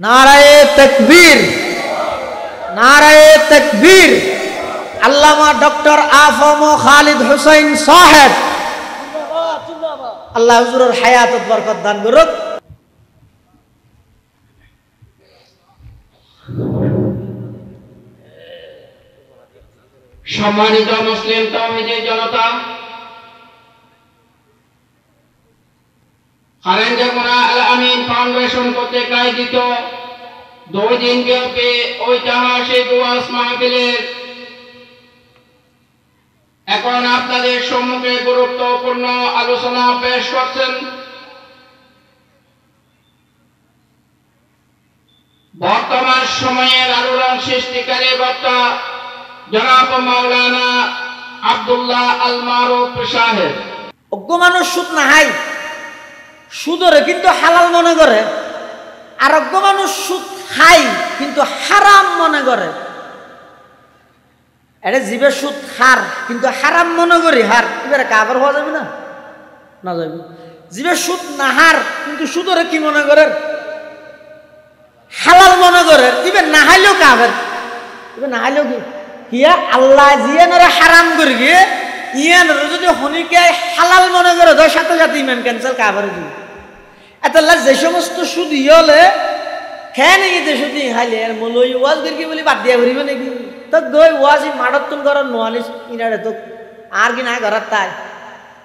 নারায়ে তাকবীর, নারায়ে তাকবীর। আল্লামা ডক্টর আফম খালিদ হুসাইন সাহেব, আল্লাহ হুজুরের হায়াতত বরকত দান করুক। সম্মানিত মুসলিম তাওহীদের জনতা, খারেঞ্জা মোনা আল আমিন ফাউন্ডেশন কর্তৃক আয়োজিত 2 দিন ব্যাপী ঐতিহাসিক ওয়াজ মাহফিলের এখন আপনাদের সম্মুখে গুরুত্বপূর্ণ আলোচনা পেশ করছেন বর্তমান সময়ের আলোড়ন সৃষ্টিকারী বক্তা জনাব মাওলানা আব্দুল্লাহ আল মারুফ সাহেব। অজ্ঞ মানুষ সুদ না হাই, সুদরে কিন্তু হালাল মনে করে, আর অজ্ঞ মানুষ সুদ খাই কিন্তু হারাম মনে করে। এটা জীবে সুদ হার কিন্তু হারাম মনে করি, হার এবারে কাবার হওয়া যাবে না, না যাবে। জীবে সুদ না হার কিন্তু সুদরে কি মনে করে, হালাল মনে করে। এবার না হাইলেও কাবার, এবার না হাইলেও কি হিয়া আল্লাহ জিয়ানরে হারাম করে গিয়ে ইয়ানরে যদি হনিকে হালাল মনে করে তার সাথে সাথে ইমান ক্যান্সেল কাবার কি এতলা যে সমস্ত সুদ ইয়লে খেয়ে নাকি যে সুদ হাইলে আর মলই ওয়াজ করে কি বলি বাদ দিয়া ঘুরিব নাকি তো গই ওয়াজ মাডতুন করার নোয়ালিস ইনারে তো আর কি না করার তাই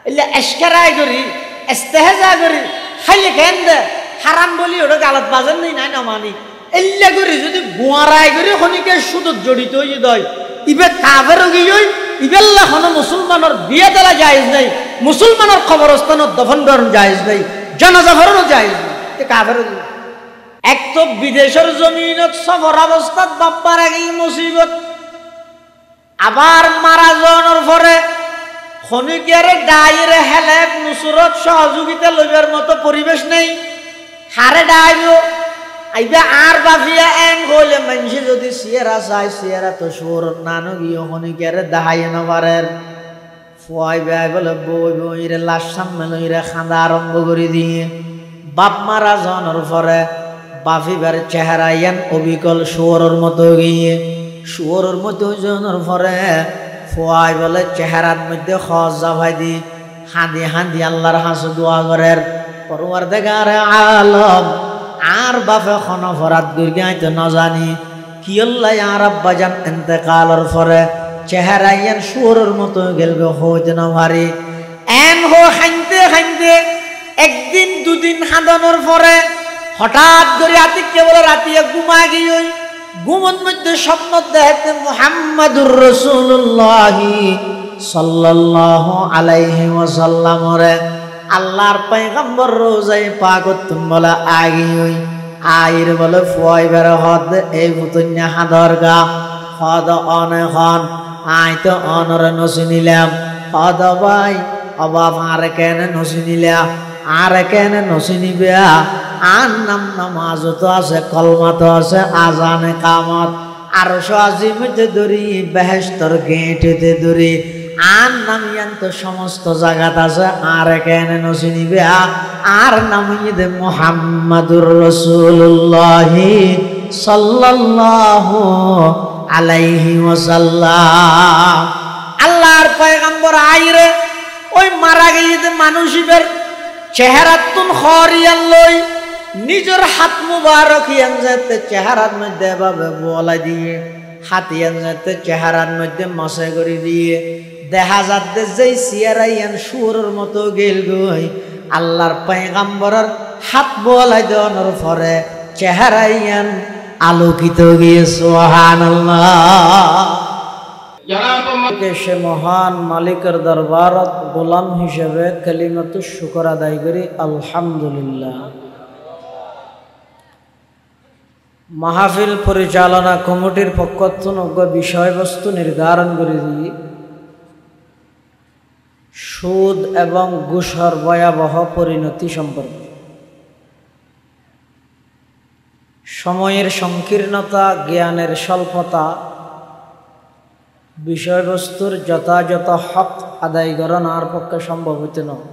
এলে এশকারাই করি ইস্তেহজা করি খাইলে কেন দে হারাম বলি ওটা গালত বাজার নেই নাই না মানি এল্লা করি যদি গুয়ারাই করি হনিকে সুদত জড়িত হয়ে দয় ইবে কাফের গিয়ে ইবেল্লা হনো মুসলমানের বিয়ে দেওয়া জায়েজ নাই, মুসলমানের কবরস্থানত দফন করানো জায়েজ নাই, জানাজা করানো জায়েজ নাই। কাফের এক তো বিদেশের জমিনত সফর অবস্থাত বাপ্পার আগেই মুসিবত, আবার মারা যাওয়ার পরে খনিকের ডাইরে হেলেপ নুসরত সহযোগিতা লইবার মতো পরিবেশ নেই, হারে ডাইব আইবা আর বাফিয়া এন হইলে মানুষে যদি সিয়ারা চাই সিয়ারা তো সুর নানো গিয়ে খনিকের দাহাই না পারেন ফুয়াই বেআই বলে বই বইরে লাশ সামনে লইরে খান্দা আরম্ভ করে দিয়ে বাপ মারা যাওয়ার পরে বাফিবার চেহারা ইয়ান অবিকল শুয়োরের মতো গিয়ে শুয়োরের মতো যাওয়ার পরে ফুয়াই বলে চেহারার মধ্যে খজ জাভাই দি হাঁদি হাঁদি আল্লাহর হাসু দোয়া করেন পরওয়ারদিগার আলম আর বাপে খন অপরাধ গুরগে আইতো না জানি কি আল্লাহ আর আব্বা জান ইন্তেকালের পরে চেহারা ইয়ান শুয়োরের মতো গেলবে হইতে না পারি এন হো খাইতে খাইতে একদিন দুদিন হাঁদানোর পরে হঠাৎ করে আতিককে বলে রাতিয়া ঘুমা গিয়ে ঘুমন মধ্যে স্বপ্ন দেখতে মুহাম্মাদুর রাসূলুল্লাহ সাল্লাল্লাহু আলাইহি ওয়াসাল্লাম রে আল্লাহর পয়গম্বর রোজাই পাকত তুম বলে আগি হই আইর বলে ফুয়াই বের হদ এই বুতন্যা হাদর গা হদ অনে খন আই তো অনরে নসি নিলাম হদ ভাই অবাব আর কেন নসি নিলা আর কেন নসি নিবে আর নাম নামাজ তো আছে কলমা তো আছে আজানে কামত আর আজিমতে দরি বেহেশতর গেঁটেতে দরি আর নামিয়ান তো সমস্ত জায়গাত আছে আর কেন নসি নিবে আর নামিয়ে দে মুহাম্মাদুর রাসূলুল্লাহ সাল্লাল্লাহু আলাইহি ওয়াসাল্লাম। আল্লাহর পয়গম্বর আইরে ওই মারা গিয়ে মানুষের চেহারাতুন খরিয়ান লই নিজের হাত মুবারক ইয়ান যেতে চেহারার মধ্যে ভাবে বলা দিয়ে হাত ইয়ান যেতে চেহারার মধ্যে মশে করে দিয়ে দেখা যাচ্ছে যেই সিয়ারা ইয়ান সুরের মতো গেল গই আল্লাহর পয়গম্বরের হাত বলাই দেওয়ার পরে চেহারা ইয়ান আলোকিত গিয়ে সুবহানাল্লাহ। সে মহান মালিকের দরবারত গোলাম হিসেবে কালিমাতুশ শুকর আদায় করি আলহামদুলিল্লাহ। মাহফিল পরিচালনা কমিটির পক্ষ থেকে বিষয়বস্তু নির্ধারণ করে দিয়ে সুদ এবং ঘুষের ভয়াবহ পরিণতি সম্পর্কে সময়ের সংকীর্ণতা জ্ঞানের স্বল্পতা বিষয়বস্তুর যথাযথ হক আদায় করানোর পক্ষে সম্ভব হইতে নয়।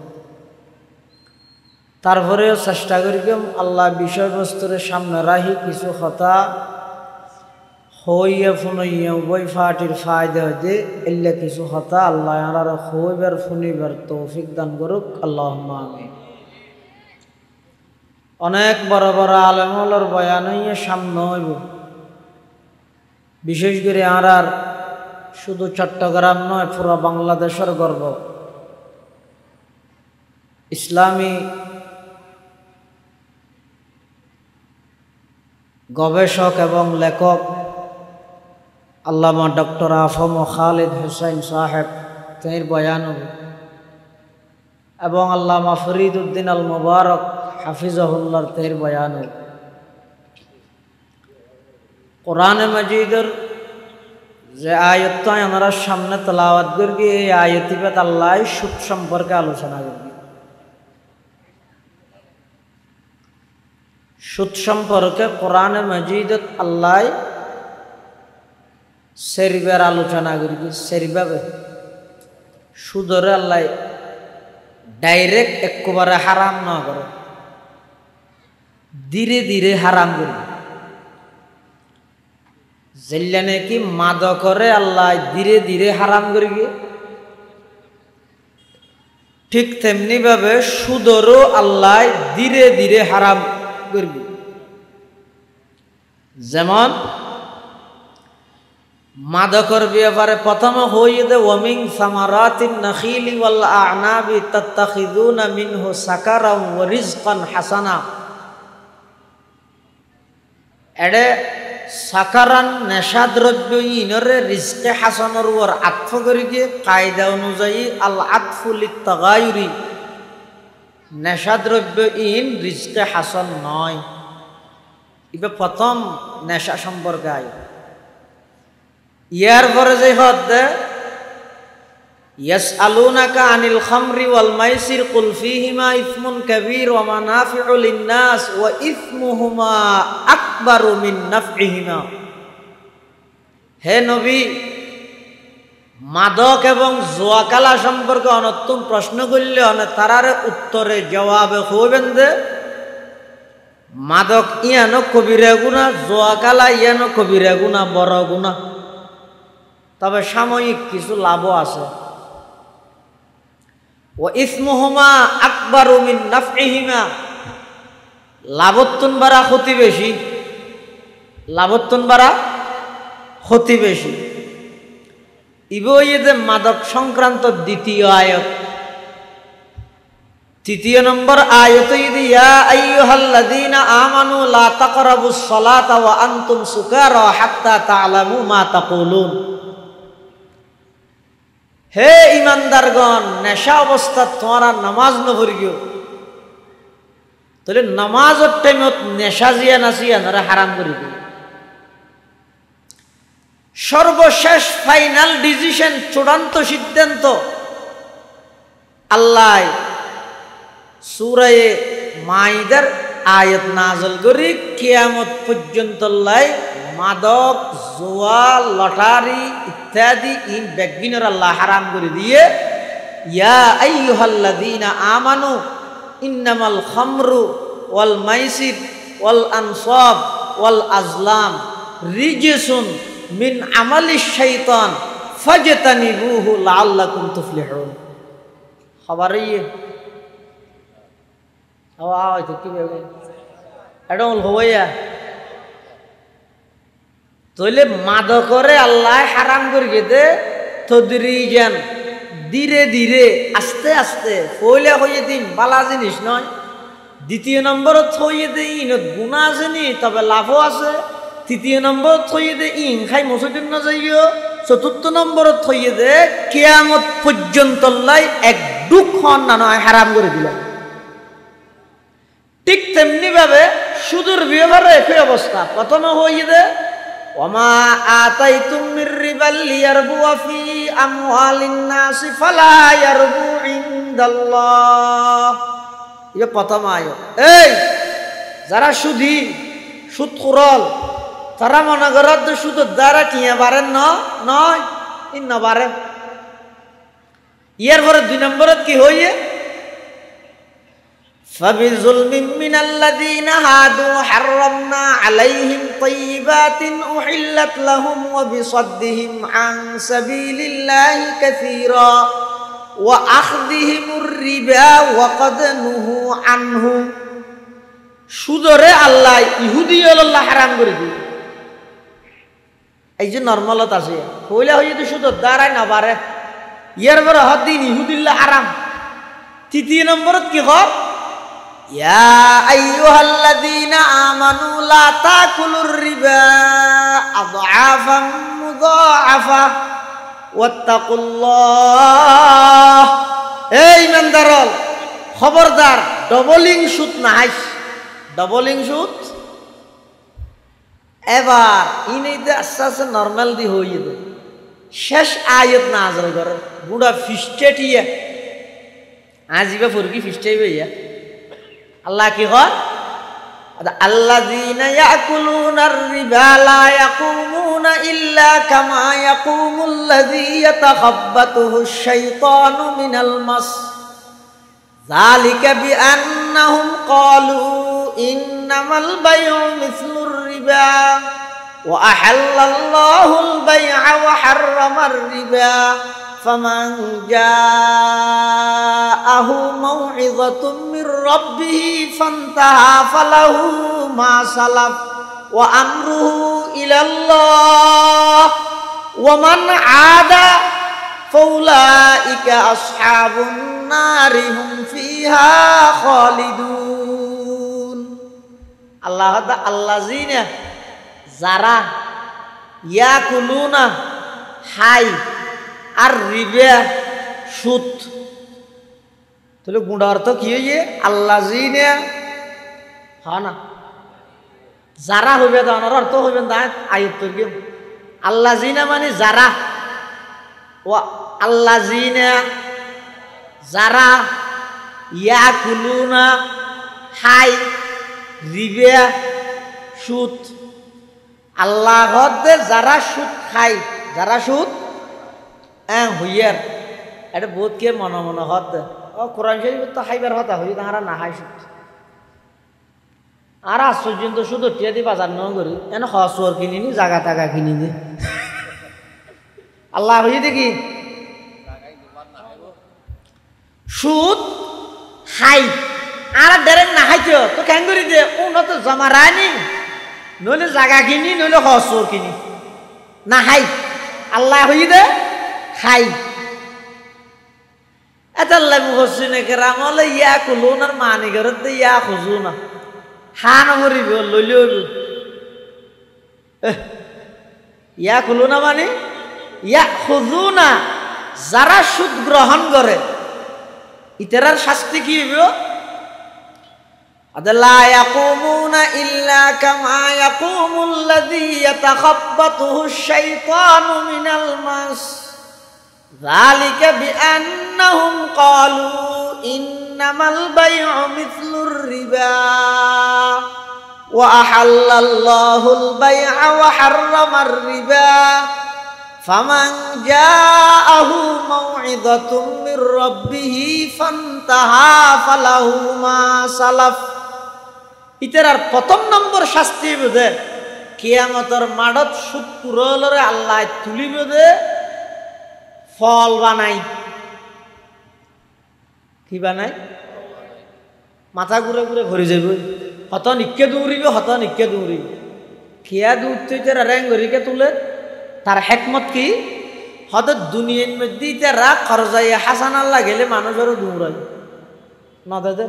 তারপরেও চেষ্টা করি আল্লাহ বিষয়বস্তুর সামনে রাহি কিছু কথা হইয়া ফুনইয়া উভয় ফাটির ফায়দা হইতে এলে কিছু কথা আল্লাহ আর হইবার ফুনিবার তৌফিক দান করুক আল্লাহুম্মা আমিন। অনেক বড় বড় আলেমুলের বয়ান হইয়া সামনে হইব, বিশেষ করে আর শুধু চট্টগ্রাম নয় পুরো বাংলাদেশের গর্ব ইসলামী গবেষক এবং লেখক আল্লামা ডক্টর আফম খালিদ হুসাইন সাহেব তের বয়ান হবে এবং আল্লামা ফরিদ উদ্দিন আল মুবারক হাফিজাহুল্লাহর তের বয়ান হবে। কোরআনে মাজিদের যে আয়াতটা আমরা সামনে তেলাওয়াত করি এই আয়াতিবাদ আল্লাহ সুদ সম্পর্কে আলোচনা করবে। সুদ সম্পর্কে কোরআনে মাজিদত আল্লাহ সেরিবার আলোচনা করবি। সেরিভাবে সুদরে আল্লাহ ডাইরেক্ট একেবারে হারাম না করে, ধীরে ধীরে হারাম করবে। যেটা নাকি মাদকরে আল্লাহ ধীরে ধীরে হারাম করবে, ঠিক তেমনি ভাবে সুদরও আল্লাহ ধীরে ধীরে হারাম করবে। যেমন মাদকর ব্যাপারে প্রথমে হইতে ওয়ামিন সামারাতিন নাখিলি ওয়াল আ'নাবি তাত্তাখিযুনা মিনহু সাকারান ওয়া রিজকান হাসানা। এডে সাকারান নেশাদ্রব্য ইনরে রিজকে হাসানের উপর আতফ করে গিয়ে কায়দা অনুযায়ী আল আতফু লিত্তাগায়ুরি, নেশাদ্রব্য ইন রিজকে হাসান নয়। এবার প্রথম নেশা সম্পর্কে আয়। ইয়ার পরে যে হদ ইয়াসআলুনাকা আনিল খামরি ওয়াল মাইসির কুল ফীহিমা ইসমুন কাবীর ওয়া মানাফিউ লিন-নাস ওয়া ইসমুহুমা আকবারু মিন নাফইহিমা। হে নবী, মাদক এবং জুয়াকালা সম্পর্কে অনত্তম প্রশ্ন করলে তারার উত্তরে জবাবে হইবেন যে মাদক ইয়ানো কবিরা গুনাহ, জুয়াকালা ইয়ানো কবিরা গুনাহ, বড় গুনাহ, তবে সাময়িক কিছু লাভও আছে। ও ইসমুহুমা আকবারু মিন নাফইহিমা, লাভত্তন বাড়া ক্ষতি বেশি, লাভত্তন বাড়া ক্ষতি বেশি। ইবইতে মাদক সংক্রান্ত দ্বিতীয় আয়াত। তৃতীয় নম্বর আয়াত ইয়া আইয়ুহাল্লাযীনা আমানু লা তাকরাবুস সালাতা ওয়া আনতুম সুকারা হাত্তা তা'লামু মা তাকুলুন। হে ইমানদারগণ, নেশা অবস্থা তোমরা নামাজ ন পড়িও। তাহলে নামাজের টাইমত নেশা জিয়া নাচিয়া নারা হারাম করে দিও। সর্বশেষ ফাইনাল ডিসিশন, চূড়ান্ত সিদ্ধান্ত আল্লাহ সূরা মাইদার আয়াত নাযিল করি কিয়ামত পর্যন্ত মাদক, জুয়া, লটারি ইত্যাদি ইন বেগিনের আল্লাহ হারাম করে দিয়ে ইয়া আইয়ুহাল্লাযীনা আমানু ইন্নামাল খামরু ওয়াল মাইসির ওয়াল আনসাব ওয়াল আজলাম রিজসুন মিন আমালিশ শাইতান ফাজতানিবুহু লাআল্লাকুম তুফলিহুন। খবর ইয়ে আওয়াজ তো কি হবে এটা হইয়া তাহলে মাদকরে আল্লাহ হারাম করে গেতে তদরিজান, ধীরে ধীরে আস্তে আস্তে পয়লা হইয়ে দিন বালা জিনিস নয়। দ্বিতীয় নম্বরত হইয়ে দে ইনত গুণা আছে নি, তবে লাভও আছে। তৃতীয় নম্বরত হইয়ে দে ইন খাই মসজিদ না যাইও। চতুর্থ নম্বরত হইয়ে দে কিয়ামত পর্যন্ত এক দুঃখন না নয় হারাম করে দিলাম। ঠিক তেমনি ভাবে সুদূর ব্যবহারে একই অবস্থা। প্রথমে হইয়ে দে ওমা আতাইতুম মির রিবাল লিয়ারবুয়া ফি আমওয়ালিন নাস ফালা ইয়ারবু ইনদাল্লাহ। এটা প্রথম আয়াত। এই যারা সুদী, সুদখোর, তারা মনে করেন যে সুদের দ্বারা টিয়া পারেন নয়, ইন পারেন। ইয়ার পরে দুই নম্বরত কি হইয়ে فبظلم من الذين هادوا حرمنا عليهم طيبات أحلت لهم وبصدهم عن سبيل الله كثيرا وأخذهم الربا وقد نهوا عنه সুদরে আল্লাহ ইহুদি আল্লাহ হারাম করে দিই এই যে নর্মালত আছে হইলে হয়ে তো সুদর দ্বারাই না পারে ইয়ার পরে হদিন ইহুদিল্লাহ হারাম তৃতীয় নম্বরত কি হয় يا أيها الذين آمنوا لا تأكلوا الربا أضعافا مضاعفة واتقوا الله এই ইমানদার খবরদার ডবলিং সুদ না হাইস ডবলিং সুদ এবার ইনেইতে আস্তে আস্তে নর্মাল দি হইয়ে দে শেষ আয়াত নাযিল করে বুড়া ফিস্টেটিয়া আজিবা ফুরকি ফিস্টেই ইয়া আল্লাহ কি কয় আল্লাযীনা ইয়াকুলুনার রিবা লা ইয়াকুমুনা ইল্লা কামা ইয়াকুমুল্লাযী ইয়াতাখাব্বাতুহুশ শাইতানু মিনাল মাস যালিকা বিআন্নাহুম ক্বালু ইন্নামাল বাই'উ মিসলুর রিবা ওয়া আহাল্লাল্লাহুল বাই'a ওয়া হাররামার রিবা فمن جاءه موعظة من ربه فانتهى فله ما سلف وأمره إلى الله ومن عاد فأولئك أصحاب النار هم فيها خالدون الله هذا الذين যারা ইয়াকুলুনা হাই আর রিবা সুদ তাহলে গুণা অর্থ কি হইয়ে আল্লাযীনা হ্যাঁ না যারা হইবে তার অর্থ হইবে না আয়াত তরকিব আল্লাযীনা মানে যারা ও আল্লাযীনা যারা ইয়াকুলুনা হাই রিবা সুদ আল্লাহতে যারা সুদ খায় যারা সুদ হইয়ার এটা বহুত কে মনে মনে হত ও কোরআন শরীফ তো খাইবার হতা হই তাহারা না খাই সুদ আর আশ্চর্য শুধু টিয়া দি বাজার ন করি এনে হসর কিনি নি জাগা টাকা কিনি নি আল্লাহ হই দেখি সুদ হাই আর ডাইরেক্ট না খাইছো তো কেন করি দে উন্নত জমা রানি নইলে জাগা কিনি নইলে হসর কিনি না হাই আল্লাহ হই দে খাই এতাল্লাহ মুহসিনে কেরাম হলে ইয়া কুলুনার মানি গরতে ইয়া খুজুনা হান মরিব লইলে ইয়া কুলুনা মানে ইয়া খুজুনা যারা সুদ গ্রহণ করে ইতারার শাস্তি কি হইব আদাল্লা ইয়াকুমুনা ইল্লা কামা ইয়াকুমুল্লাযী ইয়াতাখাব্বাতুহুশ শাইতানু মিনাল মাস যালিকা বিআন্নাহুম ক্বালু ইন্নামাল বাই'উ মিসলুর রিবা ওয়া আহাল্লাল্লাহুল বাই'a ওয়া হাররামার রিবা ফামান জাআহু মাউ'িযাতুম মির রাব্বিহি ফান্তাহা ফালাহু মা সালাফ ইতার প্রথম নম্বর শাস্তি বুঝে কিয়ামতের মাঠত সুদ কুরলরে আল্লাহ তুলিবে দে ফল বানাই কি বানাই মাথা ঘুরে ঘুরে ঘুরে যাব হত নিকে দৌড়িবে হত নিকে দৌড়িবে খিয়া দৌড়তে র্যাং ঘরিকে তুলে তার হেকমত কি হত দুনিয়ার মধ্যে তারা খরচাই হাসান আল্লাহ গেলে মানুষেরও দৌড়াই না দাদা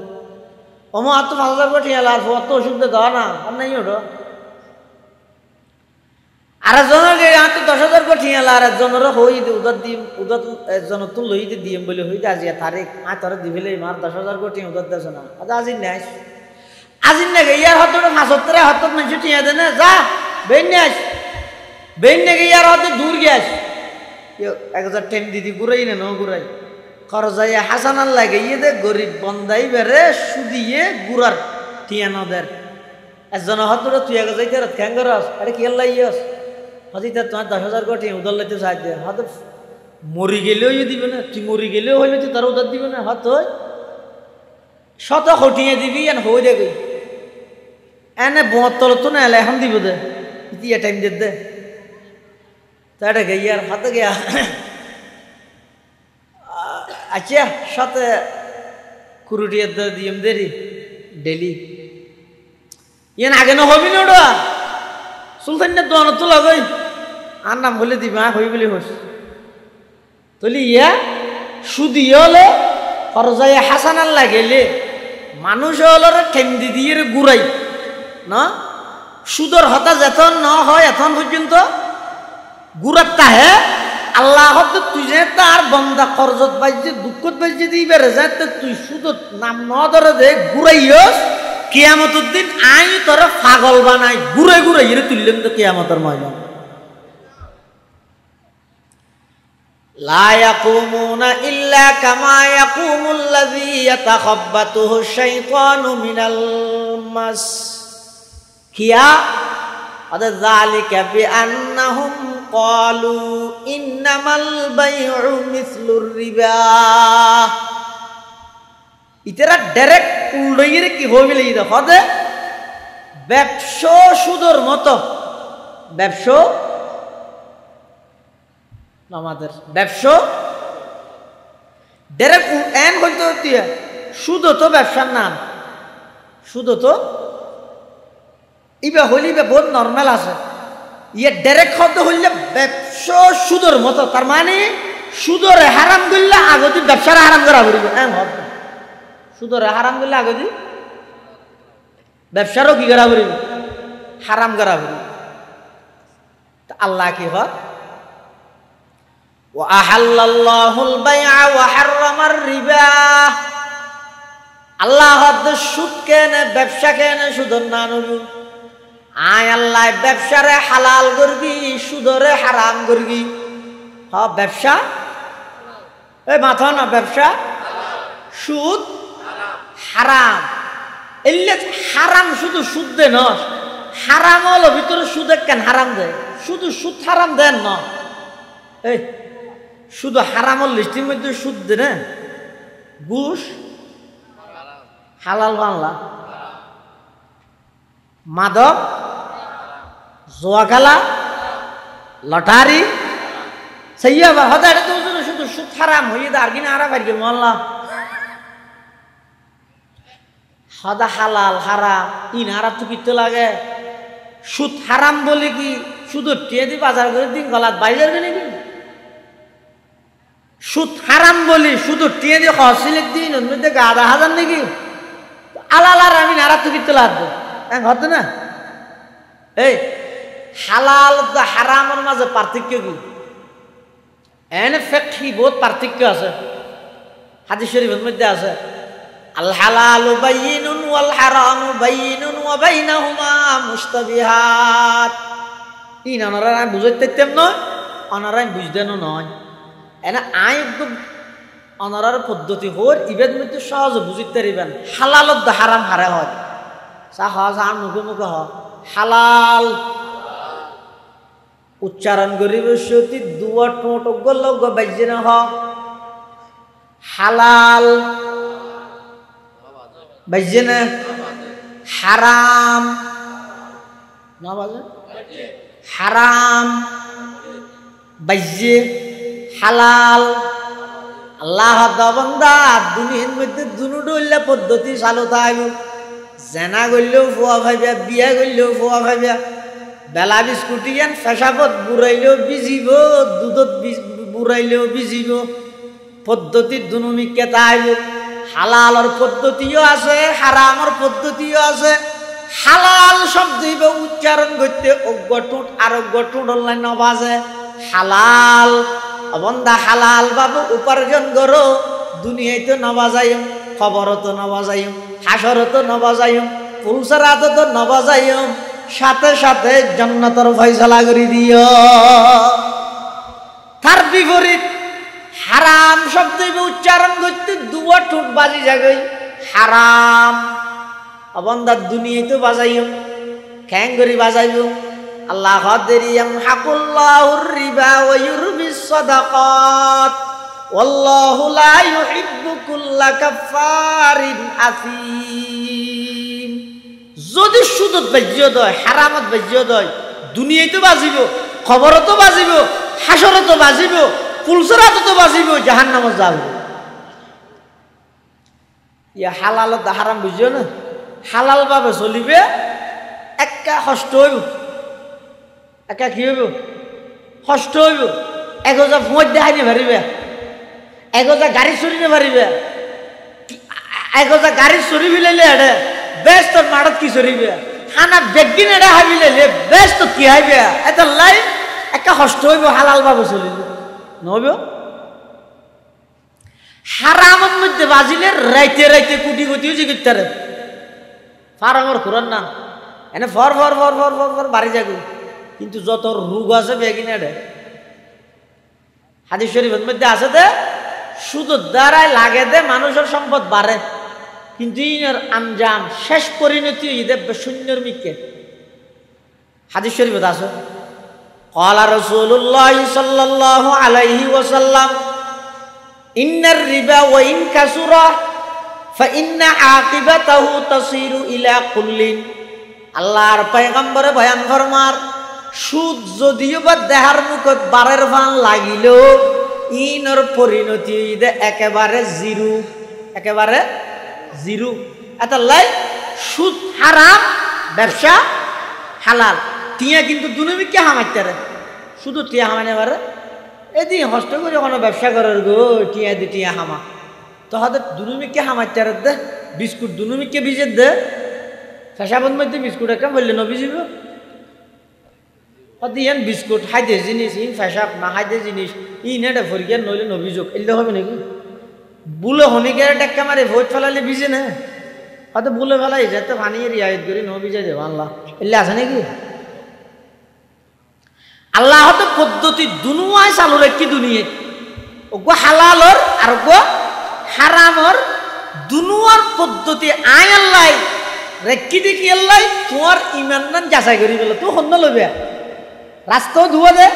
অমো আর তো 5,000 কোটি আর অত ওষুধ দেওয়া না আর নাই ওটা আর একজনের আর তো 10,000 কোটি আর একজনেরও হই উদর দিম উদর একজন তো লই দিম বলে হই আজি তারিখ আর তোরা দিবিলে মার 10,000 কোটি উদর দেছ না আজি নাই আজি না ইয়ার হত 75 হত মানুষ টিয়া দে না যা বেন নাস বেন নাকি ইয়ার হত দূর গেছ 1000 টেন দিদি ঘুরাই না ন ঘুরাই খরচাই হাসান আল্লাহ গিয়ে দে গরিব বন্দাই বেরে সুদিয়ে গুড়ার টিয়া নদের একজন হত তুই আগে যাইতে রাত কেন করস আরে কি আল্লাহ ইয়স হজি তা তোমার 10,000 কোটি উদর লাইতে সাহায্য দে হত মরি গেলেও দিবে না তুই মরি গেলেও হইলে তুই তার উদর দিবে না হত শত খটিয়ে দিবি এন হয়ে দেখি এনে বোতল তো না এলে এখন দিব দে ইতিয়া টাইম দে তাটা গিয়ার হাতে গিয়া আচ্ছা সাথে কুরুটিয়ে দিম দেরি ডেলি ইয়ান আগে না হবি না ওটা সুলতানের দোয়ানো তো লাগই আর নাম বলে দিবা হই বলে হোস তলি ইয়া সুদি হলে খরচায় হাসানার লাগেলে মানুষ হলো ঠেমদি দিয়ে গুড়াই না সুদর হতা যেতন ন হয় এখন পর্যন্ত গুড়ার তাহে আল্লাহ তুই যে তার বন্দা খরচত বাজছে দুঃখত বাজছে দিয়ে বেড়ে যায় তুই সুদত নাম ন ধরে দে ঘুরাইস কিয়ামতের দিন আই তোরা পাগল বানাই ঘুরে ঘুরে ইরে তুললেন তো কিয়ামতের ময়দান লা ইয়াকুমুনা ইল্লা কামা ইয়াকুমুল লাযী ইয়াতাখাব্বাতুহু শাইতানু মিনাল মাস কিয়া আদা যালিকা বিআন্নাহুম ক্বালু ইন্নামাল বাইউ মিসলুর রিবা ইতারা ডাইরেক্ট উল্টাইরে কি হইবে লাগি দেখো দে ব্যবসা সুদের মতো ব্যবসা আমাদের ব্যবসা ডাইরেক্ট এন হইতে হইতে সুদ তো ব্যবসার নাম সুদ তো ইবা হইলে বহুত নর্মাল আছে ইয়ে ডাইরেক্ট শব্দ হইলে ব্যবসা সুদের মতো তার মানে সুদর হারাম করলে আগতি ব্যবসার হারাম করা পড়িব এন হবে সুদর হারাম করলে আগতি ব্যবসারও কি করা পড়িব হারাম করা পড়িব আল্লাহ কি হয় وأحل الله البيع وحرم الربا আল্লাহ হদ সুদ কেনে ব্যবসা কেনে সুদর না নবু আয় আল্লাহ ব্যবসারে হালাল করবি সুদরে হারাম করবি হ ব্যবসা এই মাথা না ব্যবসা সুদ হারাম এলে হারাম শুধু সুদ দে ন হারাম হলো ভিতরে সুদে কেন হারাম দেয় শুধু সুদ হারাম দেন না এই শুধু হারামল লিস্টির মধ্যে সুদ দে না ঘুষ হালাল বাংলা মাদক জোয়া খেলা লটারি সেইয়া বা হদা এটা তো শুধু সুদ হারাম হয়ে আর কিনা হারা পারি মল্লা হদা হালাল হারাম তিন হারা তো কিতে লাগে সুদ হারাম বলে কি শুধু টিয়ে দি বাজার করে দিন গলাত বাইরে নাকি সুদ হারাম বলি শুধু টিয়ে দিয়ে হসিলের দিন ওর মধ্যে গাদা হাজার নাকি আলাল আর আমি নারা তো কিতে লাগবে হতো না এই হালাল হারামের মাঝে পার্থক্য কি এনে ফেকি বহুত পার্থক্য আছে হাদিস শরীফের মধ্যে আছে আল হালালু বাইয়িনুন ওয়াল হারামু বাইয়িনুন ওয়া বাইনাহুমা মুশতাবিহাত ইন ওনারা আমি বুঝাইতে পারতাম না ওনারা আমি বুঝদেনও নয় এনে আই একদম অনারার পদ্ধতি হর ইবেদ মধ্যে সহজে বুঝিতে পারিবেন হালালত হারাম হারে হয় সহজ আর মুখে মুখে হয় হালাল উচ্চারণ করিব সতী দুয়া ঠোঁট গলগ বাজ্যে না হ হালাল বাজ্যে না হারাম না বাজে হারাম বাজ্যে হালাল আল্লাহ বান্দা দুনিয়ার মধ্যে দুনুডল্লা পদ্ধতি চালু থাকব জেনা করলেও ফোয়া ভাবিয়া বিয়া করলেও ফোয়া ভাবিয়া বেলা বিস্কুটি আন ফেসাবত বুড়াইলেও বিজিব দুধত বুড়াইলেও বিজিব পদ্ধতি দুনুমিকে তাইব হালালর পদ্ধতিও আছে হারামর পদ্ধতিও আছে হালাল শব্দ উচ্চারণ করতে অজ্ঞ ঠোঁট আর অজ্ঞ ঠোঁট অনলাইন নবাজে হালাল বন্দা হালাল বাবু উপার্জন করো দুনিয়ায় তো নবাজাইম খবরও তো নবাজাইম হাসরও তো নবাজাইম পুলসারাত তো নবাজাইম সাথে সাথে জান্নাতের ফয়সালা করে দিও তার বিপরীত হারাম শব্দ উচ্চারণ করতে দুয়া ঠোঁট বাজি জায়গায় হারাম বন্দা দুনিয়ায় তো বাজাইম খ্যাং করে বাজাইব আল্লাহ দেরিয়াম হাকুল্লাহুর রিবা ওয়া ইউরবিস সাদাকাত ওয়াল্লাহু লা ইউহিব্বু কুল্লা কাফারিন আসিম। যদি সুদত বাজ্যত হয়, হারামত বাজ্যত হয়, দুনিয়াতে বাজিব, খবরতো বাজিব, হাসরতো বাজিব, ফুলসরাতো বাজিব, জাহান্নামত যাব। ইয়া হালালত হারাম বুঝিও না, হালাল ভাবে চলিবে, একা কষ্ট হইব, একা কি হইব, কষ্ট হইব। এগোজা ভোঁট দেখাই নি পারিবে, এগোজা গাড়ি চুরি নে পারিবে, এগোজা গাড়ি চুরি ফেলাইলে হেঁটে বেশ তোর মাঠত কি চুরিবে, খানা বেগিন এটা হাবিলাইলে বেশ তো কি হাইবে। এটা লাই একা কষ্ট হইব, হালাল ভাবে চলিবে নহব। হারামের মধ্যে বাজিলে রাইতে রাইতে কুটি কুটিও জিগিতারে ফারামর খুরান না এনে for for for for for for বাড়ি যাগো। কিন্তু যত রোগ আছে বেগিন এডে হাদিস শরীফের মধ্যে আছে দে সুদের দ্বারাই লাগে দে মানুষের সম্পদ বাড়ে, কিন্তু ইনের আঞ্জাম শেষ পরিণতি ঈদে শূন্যর মিকে। হাদিস শরীফে আছে ক্বালা রাসূলুল্লাহ সাল্লাল্লাহু আলাইহি ওয়াসাল্লাম ইন্নার রিবা ওয়া ইন কাসুরা ফা ইন্না আকিবাতাহু তাসিরু ইলা কুল্লিন। আল্লাহর পয়গম্বরে বয়ান ফরমার সুদ যদিও বা দেহার মুখত বারের ফান লাগিলেও ইনর পরিণতি ঈদে একেবারে জিরো, একেবারে জিরো। এটা লাই সুদ হারাম, ব্যবসা হালাল। টিয়া কিন্তু দুনিমিকে হামাইতে রে, শুধু টিয়া হামাইনে পারে এদিন হস্ত করে কোনো ব্যবসা করার গো টিয়া দি টিয়া হামা তো হাতে দুনিমিকে হামাইতে রে দে। বিস্কুট দুনিমিকে ভিজে দে, ফেসাবন মধ্যে বিস্কুট একটা বললে নভিজিব ইন বিস্কুট হাইদে জিনিস ইন ফেসাব না হাইদে জিনিস ইন এটা ফরিয়ার নইলে নভিযোগ এলে হবে নাকি? বুলে হনিকে টেক্কা মারে ভোট ফেলালে ভিজে না, হয়তো বুলে ফেলাই যেতে ফানিয়ে রিয়ায়ত করি নভিজে দেব আল্লাহ এলে আছে নাকি? আল্লাহ হয়তো পদ্ধতি দুনুয়ায় চালু রেখি দুনিয়ে ওগো হালালর আর গো হারামর দুনুয়ার পদ্ধতি আয় আল্লাহ রেখি দেখি আল্লাহ তোমার ইমান নান যাচাই করি গেল তো হন্য লবে রাস্তাও ধুয়া দে।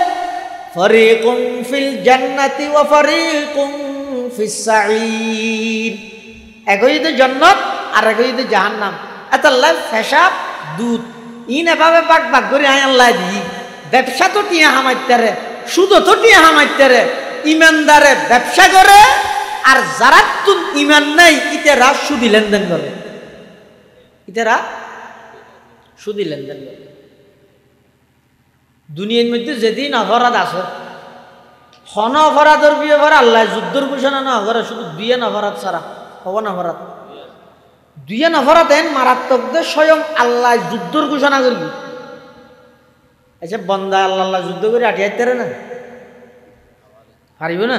ফারিকুম ফিল জান্নাতি ওয়া ফারিকুম ফিস সাঈর। একই তো জান্নাত আর একই তো জাহান্নাম। এত আল্লাহ ফেসাব দুধ ইন এভাবে বাগ বাগ করে আয় আল্লাহ দি। ব্যবসা তো টিয়া হামাইতারে, সুদ তো টিয়া হামাইতারে, ইমানদারে ব্যবসা করে আর যারা তুন ইমান নাই ইতেরা সুদি লেনদেন করে, ইতেরা সুদি লেনদেন করে। দুনিয়ার মধ্যে যেদিন অপরাধ আছে হন অপরাধের বিয়ে আল্লাহ যুদ্ধের ঘোষণা না করে, শুধু দুইয়েন অপরাধ ছাড়া হবন অপরাধ দুইয়েন অপরাধ এন মারাত্মক দে স্বয়ং আল্লাহ যুদ্ধের ঘোষণা করবি। আচ্ছা বন্দা আল্লাহ আল্লাহ যুদ্ধ করে আটিয়াইতে না পারিব না?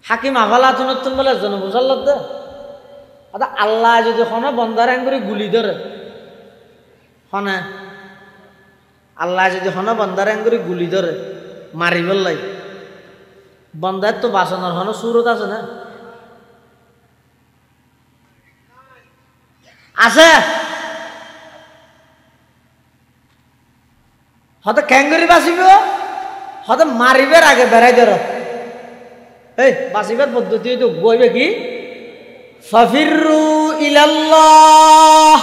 হাকিম আফালা তুন বলে জন বুঝাল দে আল্লাহ যদি হন বন্দার এন করে গুলি ধরে হনে আল্লাহ যদি হন বন্দার এন করে গুলি ধরে মারিব লাই বন্দার তো বাসনের হন সুরত আছে না আছে হয়তো ক্যাঙ্গুরি বাঁচিব হয়তো মারিবার আগে বেড়াই ধর এই বাঁচিবার পদ্ধতি তো বইবে কি ফাফিরু ইলাল্লাহ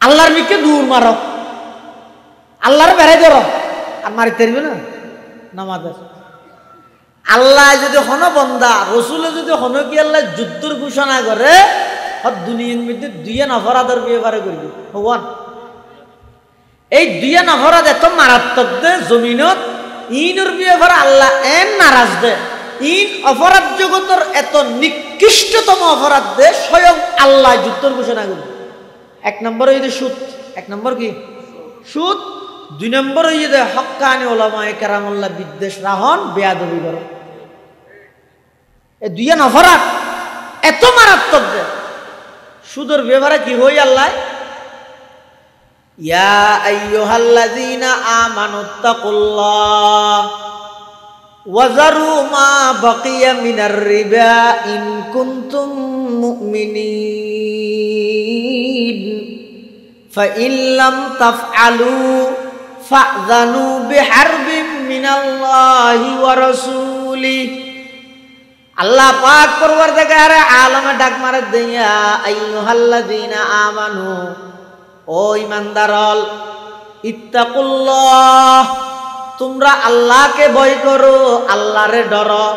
আল্লাহর মিকে দূর মারো আল্লাহর বেড়াই ধর আর মারিতে পারবে না নামাজ। আল্লাহ যদি হন বন্দা রসুলে যদি হন কি আল্লাহ যুদ্ধের ঘোষণা করে দুনিয়ার মধ্যে দুইয়েন অপরাধের ব্যাপারে করবি ভগবান। এই দুইয়েন অপরাধ এত মারাত্মক দে জমিনত ইনর ব্যাপারে আল্লাহ এন নারাজ দে। ইন অপরাধ জগতের এত নিকৃষ্টতম অপরাধ দে স্বয়ং আল্লাহ যুদ্ধের ঘোষণা করবে। এক নম্বর হইতে সুদ, এক নম্বর কি সুদ, দুই নম্বর হইতে হক্কানি ওলামায়ে কেরামুল্লাহ বিদ্বেষ রাহন বেয়াদবি করে। এই দুইয়েন অপরাধ এত মারাত্মক দে সুদের ব্যাপারে কি হই আল্লাহ ইয়া আইয়ুহাল্লাযীনা আমানুত্তাকুল্লাহ ওয়া যারু মা বাকিয়া মিনার রিবা ইন কুনতুম মুমিনিন ফা ইন লাম তাফআলু ফাযানু বিহারবিম মিনাল্লাহি ওয়া রাসূলিহি আল্লাহ পাক পরওয়ারদিগার আলমে ডাক মারে দিয়া আইয়ুহাল্লাযীনা আমানু ও ঈমানদারল ইত্তাকুল্লাহ তোমরা আল্লাহকে ভয় করো আল্লাহরে ডরো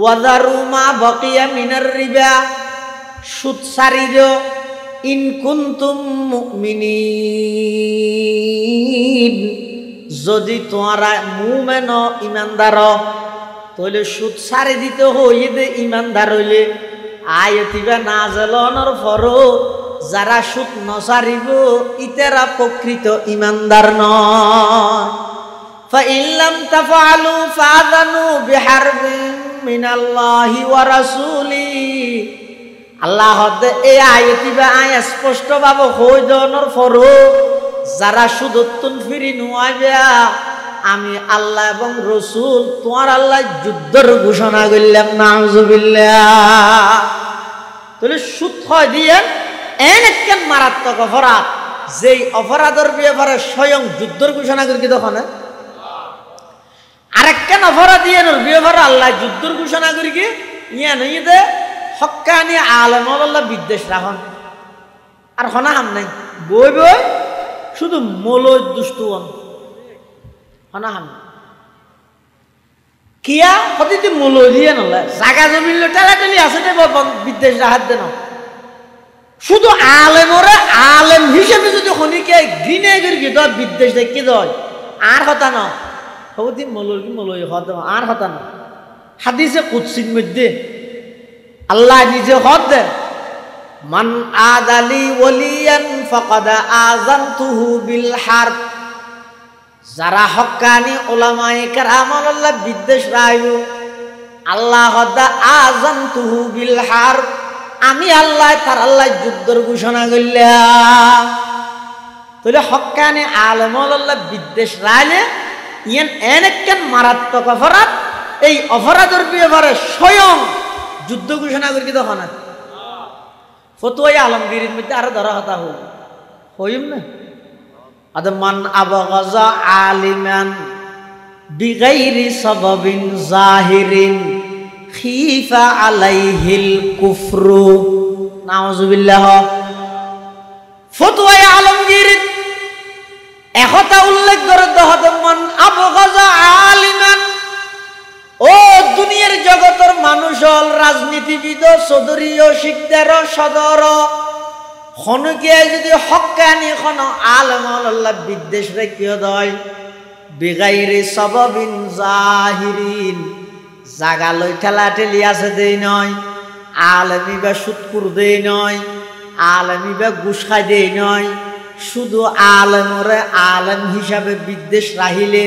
ওয়াযারু মা বাকিয়া মিনার রিবা সুদ ছাড়িও ইন কুনতুম মুমিনিন যদি তোমরা মুমিন ঈমানদার তাহলে সুদ ছাড়ি দিতে হইবে ঈমানদার হইলে আয়াতিবা নাযলনের ফরো যারা সুদ নসারিব ইতারা প্রকৃত ঈমানদার নয় ফাইন লাম তাফআলু ফাযানু বিহারবিন মিনাল্লাহি ওয়া রাসূলিহি আল্লাহ এই আয়াতিবা আয় স্পষ্ট ভাবে হই দনের ফরো যারা সুদত্তুন ফিরি নুয়াইবা আমি আল্লাহ এবং রাসূল তোমার আল্লাহ যুদ্ধের ঘোষণা করলাম নাউযুবিল্লাহ তাহলে সুদ হয় দিয়ে এনেকেন মারাত্মক অপরাধ যেই অপরাধের ব্যাপারে স্বয়ং যুদ্ধের ঘোষণা করি তখন আরেকখান অপরাধ দিয়ে ব্যাপারে আল্লাহ যুদ্ধের ঘোষণা করি কি ইয়ে নই দে হক্কানি আলেম আল্লাহ বিদ্বেষ রাখুন আর হনা হাম নাই বই বই শুধু মৌলই দুষ্টুন হনা হাম কিয়া হতে মৌলই দিয়ে নলে জাগা জমিন টেলাটেলি আছে বিদ্বেষ রাখার দেন শুধু আলেমরে আলেম হিসেবে যদি হনিকে ঘৃণে করি দর বিদ্বেষ দেখি দয় আর হতা ন হতে মৌলই হত আর হতা ন হাদিসে কুদসির মধ্যে আল্লাহ নিজে হদ দেন মান আদালি ওয়ালিয়ান ফাকাদ আযানতুহু বিল হারব যারা হক্কানি উলামায়ে কেরাম আল্লাহ বিদ্বেষ রাইবো আল্লাহ হদা আযানতুহু বিল হারব আমি আল্লাহ তার আল্লাহ যুদ্ধের ঘোষণা করলাম তাহলে হক্কানি আলেম আল্লাহ বিদ্বেষ রাইলে ইয়ান এনেকেন মারাত্মক অপরাধ এই অপরাধের ব্যাপারে স্বয়ং যুদ্ধ ঘোষণা করি কি তখন ফতোয়া আলমগীরের মধ্যে আরো ধরা হতা হইম না আদ মান আবগাযা আলিমান বিগাইরি সাবাবিন জাহিরিন খিফা আলাইহিল কুফরু নাউযুবিল্লাহ ফতোয়া আলমগীর একথা উল্লেখ করে দহদ মান আবগাযা আলিমান ও দুনিয়ার জগতের মানুষ হল রাজনীতিবিদ চৌধুরীয় শিকদার সদর হনকে যদি হক্কানি খন আলেম আল্লাহ বিদ্বেষ রেখিও দয় বেগাইরে সবাবিন জাহিরিন জাগা লই ঠেলা ঠেলি আছে দেই নয় আলেমি বা সুৎকুর দেই নয় আলেমি বা ঘুষ খাই দেই নয় শুধু আলেমরে আলেম হিসাবে বিদ্বেষ রাহিলে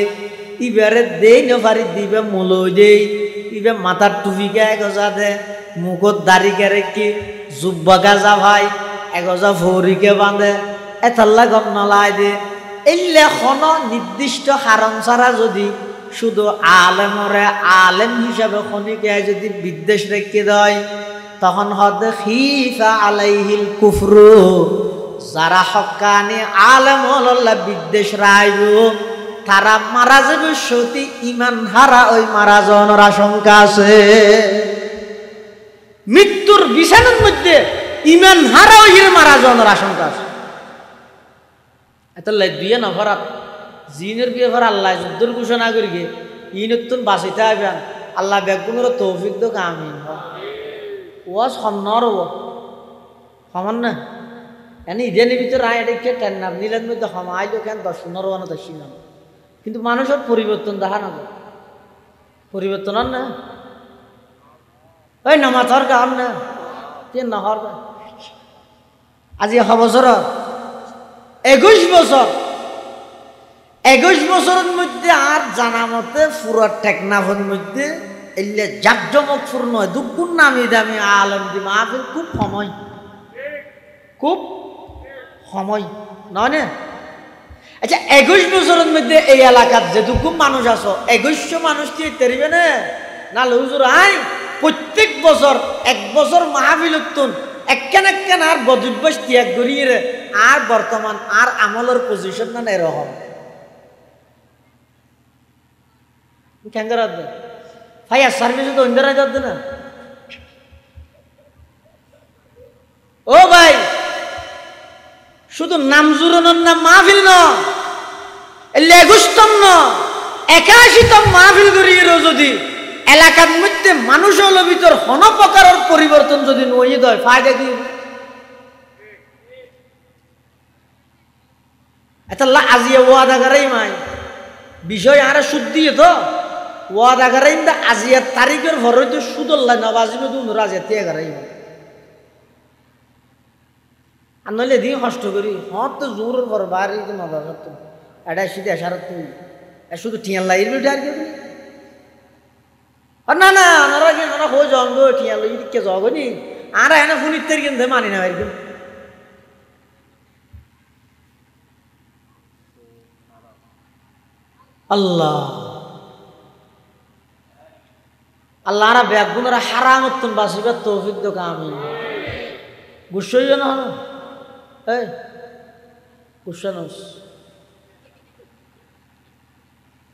ইবারে দেই নপারি দিবে মলই দেই ইবে মাথার টুপি কে এগজা দে মুখত দাড়ি কে রেখি জুব্বা গাজা ভাই এগজা ভৌরিকে বাঁধে এথাল্লা গম নলাই দে এলে খন নির্দিষ্ট কারণ ছাড়া যদি শুধু আলেমরে আলেম হিসাবে খনিকে যদি বিদ্বেষ রেখে দেয় তখন হদে খিফা আলাইহিল কুফরু যারা হক্কানি আলেম আল্লাহ বিদ্বেষ রাইব তারা মারা যাবে সতী ইমান হারা ওই মারা যাওয়ার আশঙ্কা আছে মৃত্যুর বিছানার মধ্যে ইমান হারা ওই মারা যাওয়ার আশঙ্কা আছে এত লাই দুইয়া নফরাত জিনের বিয়ে আল্লাহ যুদ্ধের ঘোষণা করি গে ইনতুন বাঁচিতে আইবেন আল্লাহ বেগুনের তৌফিক দো আমিন ওয়াজ সন্নর সমান না এনে ইদেনের ভিতরে রায় দেখে টেন্নার নিলেন মধ্যে সমাই তো কেন 10-15 ওয়ানো দশিলাম কিন্তু মানুষের পরিবর্তন দেখা না পরিবর্তন আর না ওই নামাজর গান না তিন নহর আজি বছর 21 বছর 21 বছরের মধ্যে আর জানা মতে পুরো টেকনাফের মধ্যে এলে জাকজমকপুর নয় দুগুণ নামি দামি আলম দি মাহফিল খুব সময় নয় না আচ্ছা 21 বছরের মধ্যে এই এলাকার যেটুকু মানুষ আছো 2100 মানুষ কি তেরিবে না হুজুর আই প্রত্যেক বছর 1 বছর মাহফিল উত্তন একখান আর বদুব্যাস ত্যাগ করিয়ে আর বর্তমান আর আমলের পজিশন না এরকম কেঙ্গার দে ফায়ার সার্ভিসে তো ইন্দিরা দে না। ও ভাই, শুধু নাম জুড়ানোর নাম মাহফিল ন, ২১তম ন ৮১তম মাহফিল করিয়ে যদি এলাকার মধ্যে মানুষ হলো ভিতর হন প্রকারের পরিবর্তন যদি নইয়ে দেয় ফায়দা কি? এটা আজিয়া ওয়াদা করাই মাই বিষয় আর সুদ দিয়ে তো ওয়াদা করাই না আজিয়ার তারিখের ভর হইতে সুদল্লা নবাজি নতুন আজিয়া তে করাই মাই আর নইলে দিয়ে কষ্ট করি হ্যাঁ তো জোরের পর বাড়ি নবা করতো এটা শুধু এসারত তুই শুধু টিয়াল লাগিয়ে উঠে আর কি না না ওনারা কি ওনারা হয়ে জঙ্গ টিয়াল কে জগনি আর এনে ফুনিতের কিন্তু মানি না এরকম। আল্লাহ আল্লাহ রা ব্যাগুনরা হারামত্তন বাসিবার তৌফিক দোকা আমি গুসই না হলো এই গুসানোস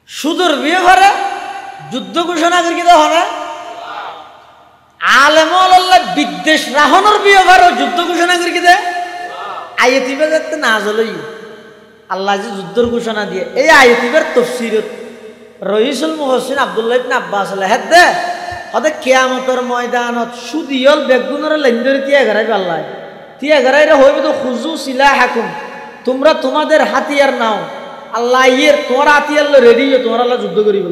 সুদূর বিয়ে ঘরে যুদ্ধ ঘোষণা করি কি হবে আলেমুল আল্লাহ বিদ্বেষ রাহনের বিয়ে ঘরে যুদ্ধ ঘোষণা করি কি দে আয়াতিবে যাতে না জলই আল্লাহ যে যুদ্ধের ঘোষণা দিয়ে এই আয়াতিবের তফসিরত রইসুল মুহসিন আব্দুল্লাহ ইবনে আব্বাস লেহেদ দে হতে কিয়ামতের ময়দানত সুদিয়ল বেগুনের লেন্দর তিয়া ঘরাইবে আল্লাহ তিয়া ঘরাইরে হইবে তো খুজু সিলাহাকুম তোমরা তোমাদের হাতিয়ার নাও আল্লাহ ইয়ের তোমার হাতিয়ার রেডি তোমার আল্লাহ যুদ্ধ করিব।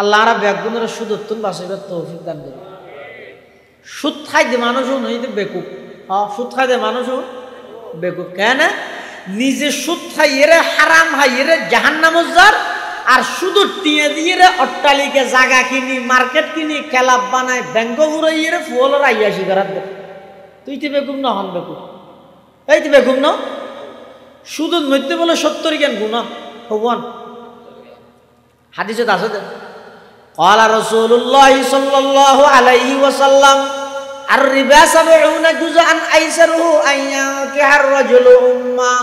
আল্লাহ রা বেগুনের সুদ উত্তম বাঁচাইবার তৌফিক দান করে। সুদ খাইতে মানুষও নই বেকুব সুদ খাইতে মানুষও বেকুব কেন নিজে সুদ খাইয়ে হারাম হাইয়ে জাহান্নামত যার আর শুধু টিয়ে দিয়ে অট্টালিকে জায়গা কিনি মার্কেট কিনি খেলাপ বানায় ব্যাংক ঘুরাইয়ে ফুলের আইয়াসি করার দেখ তুই তো বেকুব না হন বেকুব এই তো বেকুব ন শুধু নৃত্য বলে ৭০ জ্ঞান গুণ হবন হাদিসত আছে দেখ قال رسول الله صلى الله عليه وسلم الربا 70 جزءا ايسره ان ينكح الرجل امه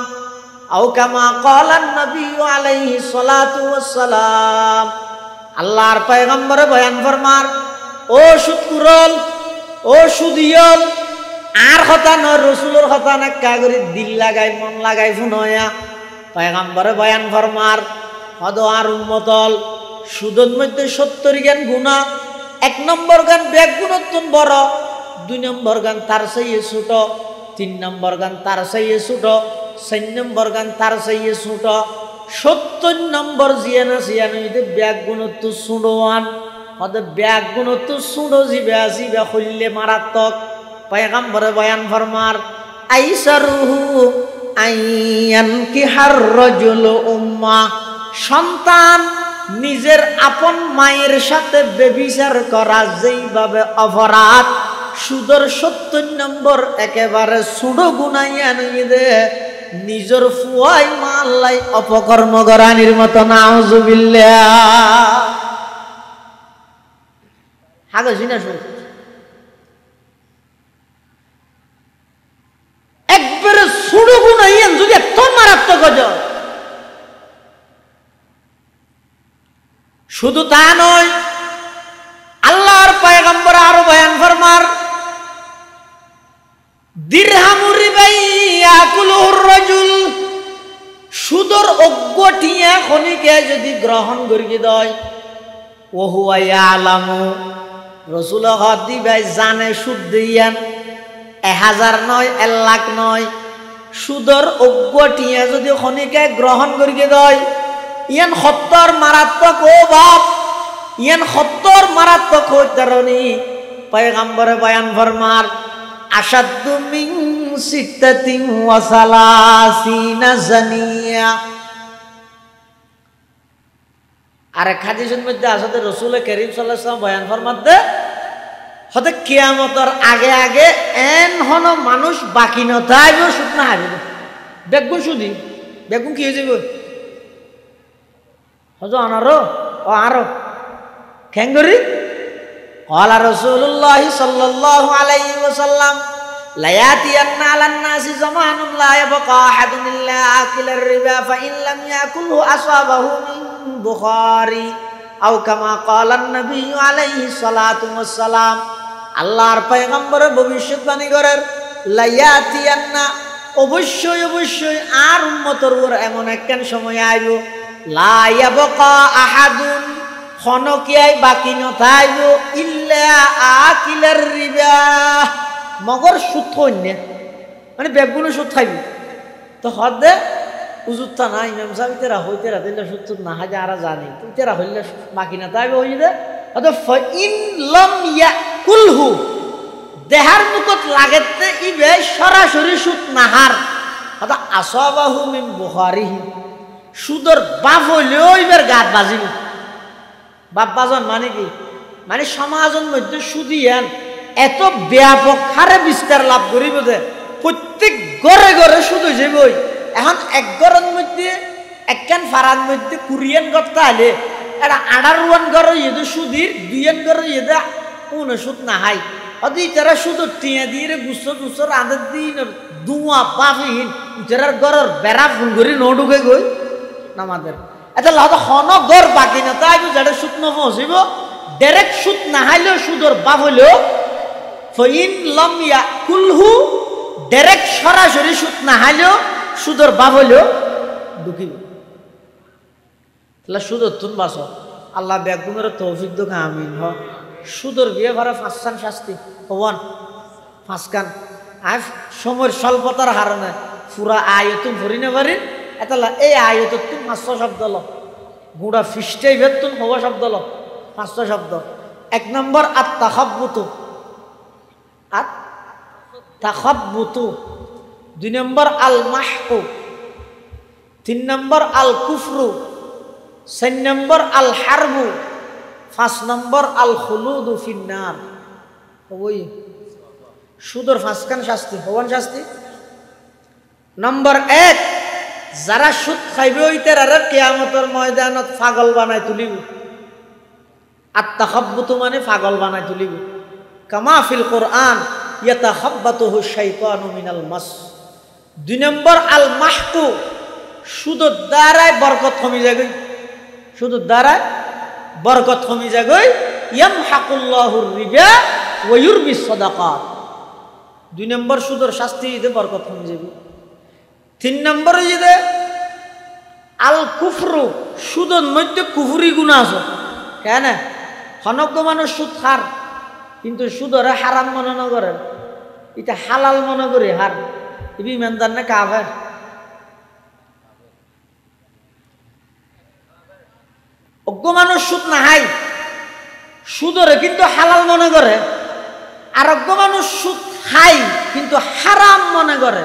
او كما قال النبي عليه الصلاه والسلام আল্লাহর পয়গম্বর বয়ান ফরমার ও সুদকুরল ও সুদিয়ল আর কথা ন রাসূলের কথা না কাগরি দিল লাগাই মন লাগাই ফুনয়া পয়গম্বর বয়ান ফরমার হদ আর উম্মতল সুদের মধ্যে ৭০ জ্ঞান গুণা ১ নম্বর গান ব্যাগ গুণত্বন বড় ২ নম্বর গান তার চাইয়ে ছোট ৩ নম্বর গান তার চাইয়ে ছোট ৪ নম্বর গান তার চাইয়ে ছোট ৭০ নম্বর জিয়ানা জিয়ানিতে ব্যাগ গুণত্ব ছোটওয়ান হতে ব্যাগ গুণত্ব ছোট জিবে জিবে হইলে মারাত্মক পয়গম্বরে বয়ান ফরমার আইসারুহু আইয়ানকিহার রাজুলু উম্মা সন্তান নিজের আপন মায়ের সাথে বেবিচার করা যেইভাবে অপরাধ সুদের ৭০ নম্বর একেবারে ছোট গুনাইয়া নিয়ে দে নিজের ফুয়াই মাল্লাই অপকর্ম করানির মতো নাউজুবিল্লাহ হাগো জিনা শুন একবারে ছোট গুনাইয়া যদি এত মারাত্মক হয় শুধু তা নয় আল্লাহর পয়গম্বর আরো বয়ান ফরমার দিরহামুর রিবাই ইয়াকুলুর রাজুল সুদর অজ্ঞটিয়া খনিকে যদি গ্রহণ করি দেয় ও হুয়া ইয়ালামু রাসূল হাদি ভাই জানে সুদ দিয়ান ১০০০ নয় ১ লাখ নয় সুদর অজ্ঞটিয়া যদি খনিকে গ্রহণ করি দেয় ইয়ান ৭০ মারাত্মক ও বাপ ইয়ান ৭০ মারাত্মক হইতারনি পয়গম্বরে বয়ান ফরমার আশাদ্দু মিন সিত্তাতিন ওয়া সালাসিনা জানিয়া আর এক হাদিসের মধ্যে আছে রাসূল কারীম সাল্লাল্লাহু আলাইহি ওয়াসাল্লাম বয়ান ফরমাতে হতে কিয়ামতের আগে আগে এন হন মানুষ বাকি ন থাকবে সুদ না হারিবে বেগুন সুদি বেগুন কি হয়ে যাবে হজো আনারো ও আরো খেঙ্গরি قال رسول الله صلى الله عليه وسلم লায়াতিয়ান্না আলান নাসি জামানুন লা ইয়াবকা আহাদুন ইল্লা আকিলার রিবা ফাইন লাম ইয়াকুলহু আসাবাহু মিন বুখারী আও কামা ক্বালান নবী আলাইহিস সালাতু ওয়াস সালাম। আল্লাহর পয়গম্বর ভবিষ্যৎবাণী করেন লায়াতিয়ান্না অবশ্যই অবশ্যই আর উম্মতের উপর এমন একখান সময় আইব লা ইয়াবকা আহাদুন খনকিয়াই বাকি নথাইব ইল্লা আকিলার রিবা মগর সুদ থইনে মানে বেগুলো সুদ খাইবি তো হদে উজুরটা না ইমাম সাহেব তেরা হইতেরা দিলে সুদ সুদ না হাজে আর জানি তেরা হইলে বাকি না তাইবে হই দে অত ফাইন লাম ইয়াকুলহু দেহার মুখত লাগেতে ইবে সরাসরি সুদ নাহার অত আসাবাহু মিন বুখারিহি সুদর বাপ হইলেও ইবার গাত বাজিব। বাপ বাজন মানে কি মানে সমাজের মধ্যে সুদিয়ান এত ব্যাপক হারে বিস্তার লাভ করিব যে প্রত্যেক ঘরে ঘরে সুদ হয়ে যাবই। এখন এক ঘরের মধ্যে একখান ফারার মধ্যে কুরিয়ান গত্তা হলে এটা 18 ঘর ইয়েদে সুদির 2 ঘর ইয়েদে কোনো সুদ না হাই অদি তারা সুদ টিয়া দিয়ে গুসর গুসর আদের দিন দুয়া পাফিন ইতারার ঘরের বেড়া ফুল করে ন ঢুকে গই নামাদের এটা লাদা হন ঘর বাকি না তাই যেটা সুদ ন পৌঁছিব ডাইরেক্ট সুদ না হাইলেও সুদর বাপ হইলেও ফাইন লাম ইয়াকুলহু ডাইরেক্ট সরাসরি সুদ না হাইলেও সুদর বাপ হইলেও ঢুকিব। তাহলে সুদর তুন বাস আল্লাহ বেগুমের তৌফিক দোকা আমিন হ সুদর বিয়ে ভাড়া 5 শাস্তি হওয়ান 5 কান আর সময়ের স্বল্পতার হারণে পুরা আয়তুন ভরি না পারি এটা এই আয়ত তুমি 500 শব্দ ল গুড়া ফিস্টাই ভেতুন হওয়া শব্দ ল 500 শব্দ। 1 নম্বর আত্তাখাব্বুতু আত্তাখাব্বুতু 2 নম্বর আল মাহকু 3 নম্বর আল কুফরু 4 নম্বর আল হারবু 5 নম্বর আল খুলুদু ফিন্নার। ওই সুদর 5 কান শাস্তি হওয়ান শাস্তি। নম্বর 1 যারা সুদ খাইবে ওইটার আর কিয়ামতের ময়দানত পাগল বানাই তুলিব। আত্তাখাব্বুতু মানে পাগল বানাই তুলিব। কামা ফিল কোরআন ইয়াতাখাব্বাতুহু শাইতানু মিনাল মাস। 2 নম্বর আল মাহকু সুদের দ্বারাই বরকত কমে যাবে সুদের দ্বারাই বরকত কমে যাবে ইয়ামহাকুল্লাহুর রিবা ওয়া ইউরবিস সাদাকাত। 2 নম্বর সুদের শাস্তি দিতে বরকত কমে যাবে। 3 নম্বর যে আল কুফরু সুদের মধ্যে কুফরি গুনাহ আছে কেন হনজ্ঞ মানুষ সুদ খার কিন্তু সুদরে হারাম মনে না করে এটা হালাল মনে করে হার ইবি ইমানদার না কাফের। অজ্ঞ মানুষ সুদ না হাই সুদরে কিন্তু হালাল মনে করে আর অজ্ঞ মানুষ সুদ খাই কিন্তু হারাম মনে করে।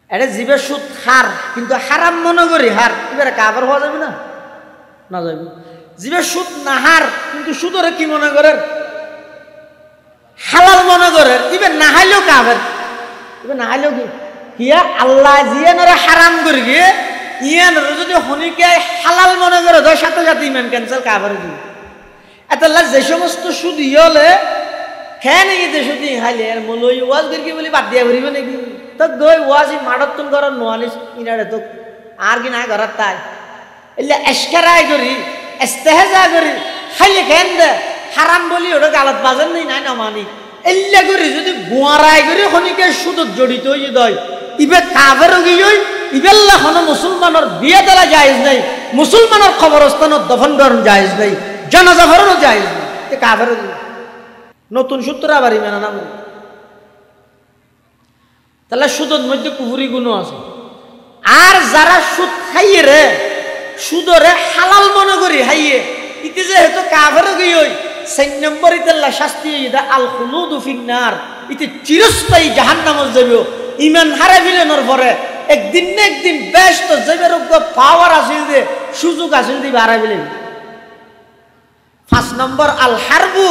এটা জীবের সুদ হার কিন্তু হারাম মনে করি হার এবারে কাফের হওয়া যাবে না না যাবে। জীবের সুদ না হার কিন্তু সুদরে কি মনে করে হালাল মনে করে এবার না হাইলেও কাফের এবার না হাইলেও কি হিয়া আল্লাহ জিয়ানরে হারাম করি গিয়ে ইয়ানরে যদি হনিকে হালাল মনে করে ধর সাথে সাথে ইমান ক্যান্সেল কাফের দিবে। এতলা যে সমস্ত সুদ হলে খেয়ে নাকি যে সুদ হাইলে আর মলই ওয়াজ করি বলি বাদ দিয়া ভরিব নাকি তো গই ওয়াজি মাডতুন কর নোয়ালিস ইনারে তো আর কি না ঘর তাই এলে এশকারাই করি ইস্তেহজা করি খাইলে খেন দে হারাম বলি ওটা গালত বাজার নেই নাই না মানি এল্লা করি যদি গোয়ারাই করি খনিকে সুদত জড়িত হয়ে দয় ইবে কাফের গিয়ে ইবেল্লা হন মুসলমানের বিয়ে দেওয়া জায়েজ নাই মুসলমানের কবরস্থানত দফন করণ জায়েজ নাই জানাজা ভরানো জায়েজ নাই এ কাফের নতুন সূত্র আবার ইমান না তাহলে সুদের মধ্যে কুফরি গুণ আছে। আর যারা সুদ খাইয়ে রে সুদরে হালাল মনে করি হাইয়ে ইতে যেহেতু কাফের গিয়ে 4 নম্বর ইতাল্লা শাস্তি আল খুলুদু ফিন্নার ইতে চিরস্থায়ী জাহান্নামে যাবে। ইমান হারা ফিলেনোর পরে একদিন না একদিন বেশ তো যাবে পাওয়ার আসিল যে সুযোগ আসিল দিবে হারা ফিলেন। 5 নম্বর আল হারবু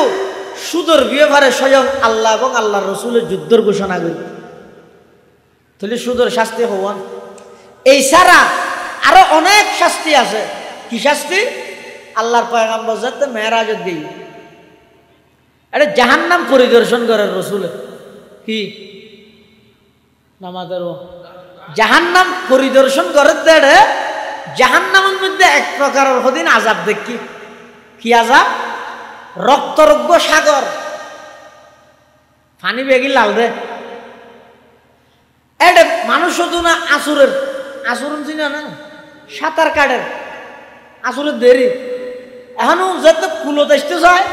সুদর বিয়েভারে স্বয়ং আল্লাহ এবং আল্লাহ রসুলের যুদ্ধের ঘোষণা করি তাহলে সুদর শাস্তি হওয়ান। এই ছাড়া আরো অনেক শাস্তি আছে। কি শাস্তি আল্লাহর পয়গম্বর যাতে মেরাজত গিয়ে এটা জাহান্নাম পরিদর্শন করে রসুলে কি নামাজের জাহান্নাম পরিদর্শন করে দেড়ে জাহান্নামের মধ্যে এক প্রকারের হদিন আযাব দেখি কি আযাব রক্তরজ্ঞ সাগর পানি বেগি লাল রে এটা মানুষ শুধু না আসুরন চিনা না সাঁতার কাটের আসুরের দেরি এখনো যত কুলত আসতে চায়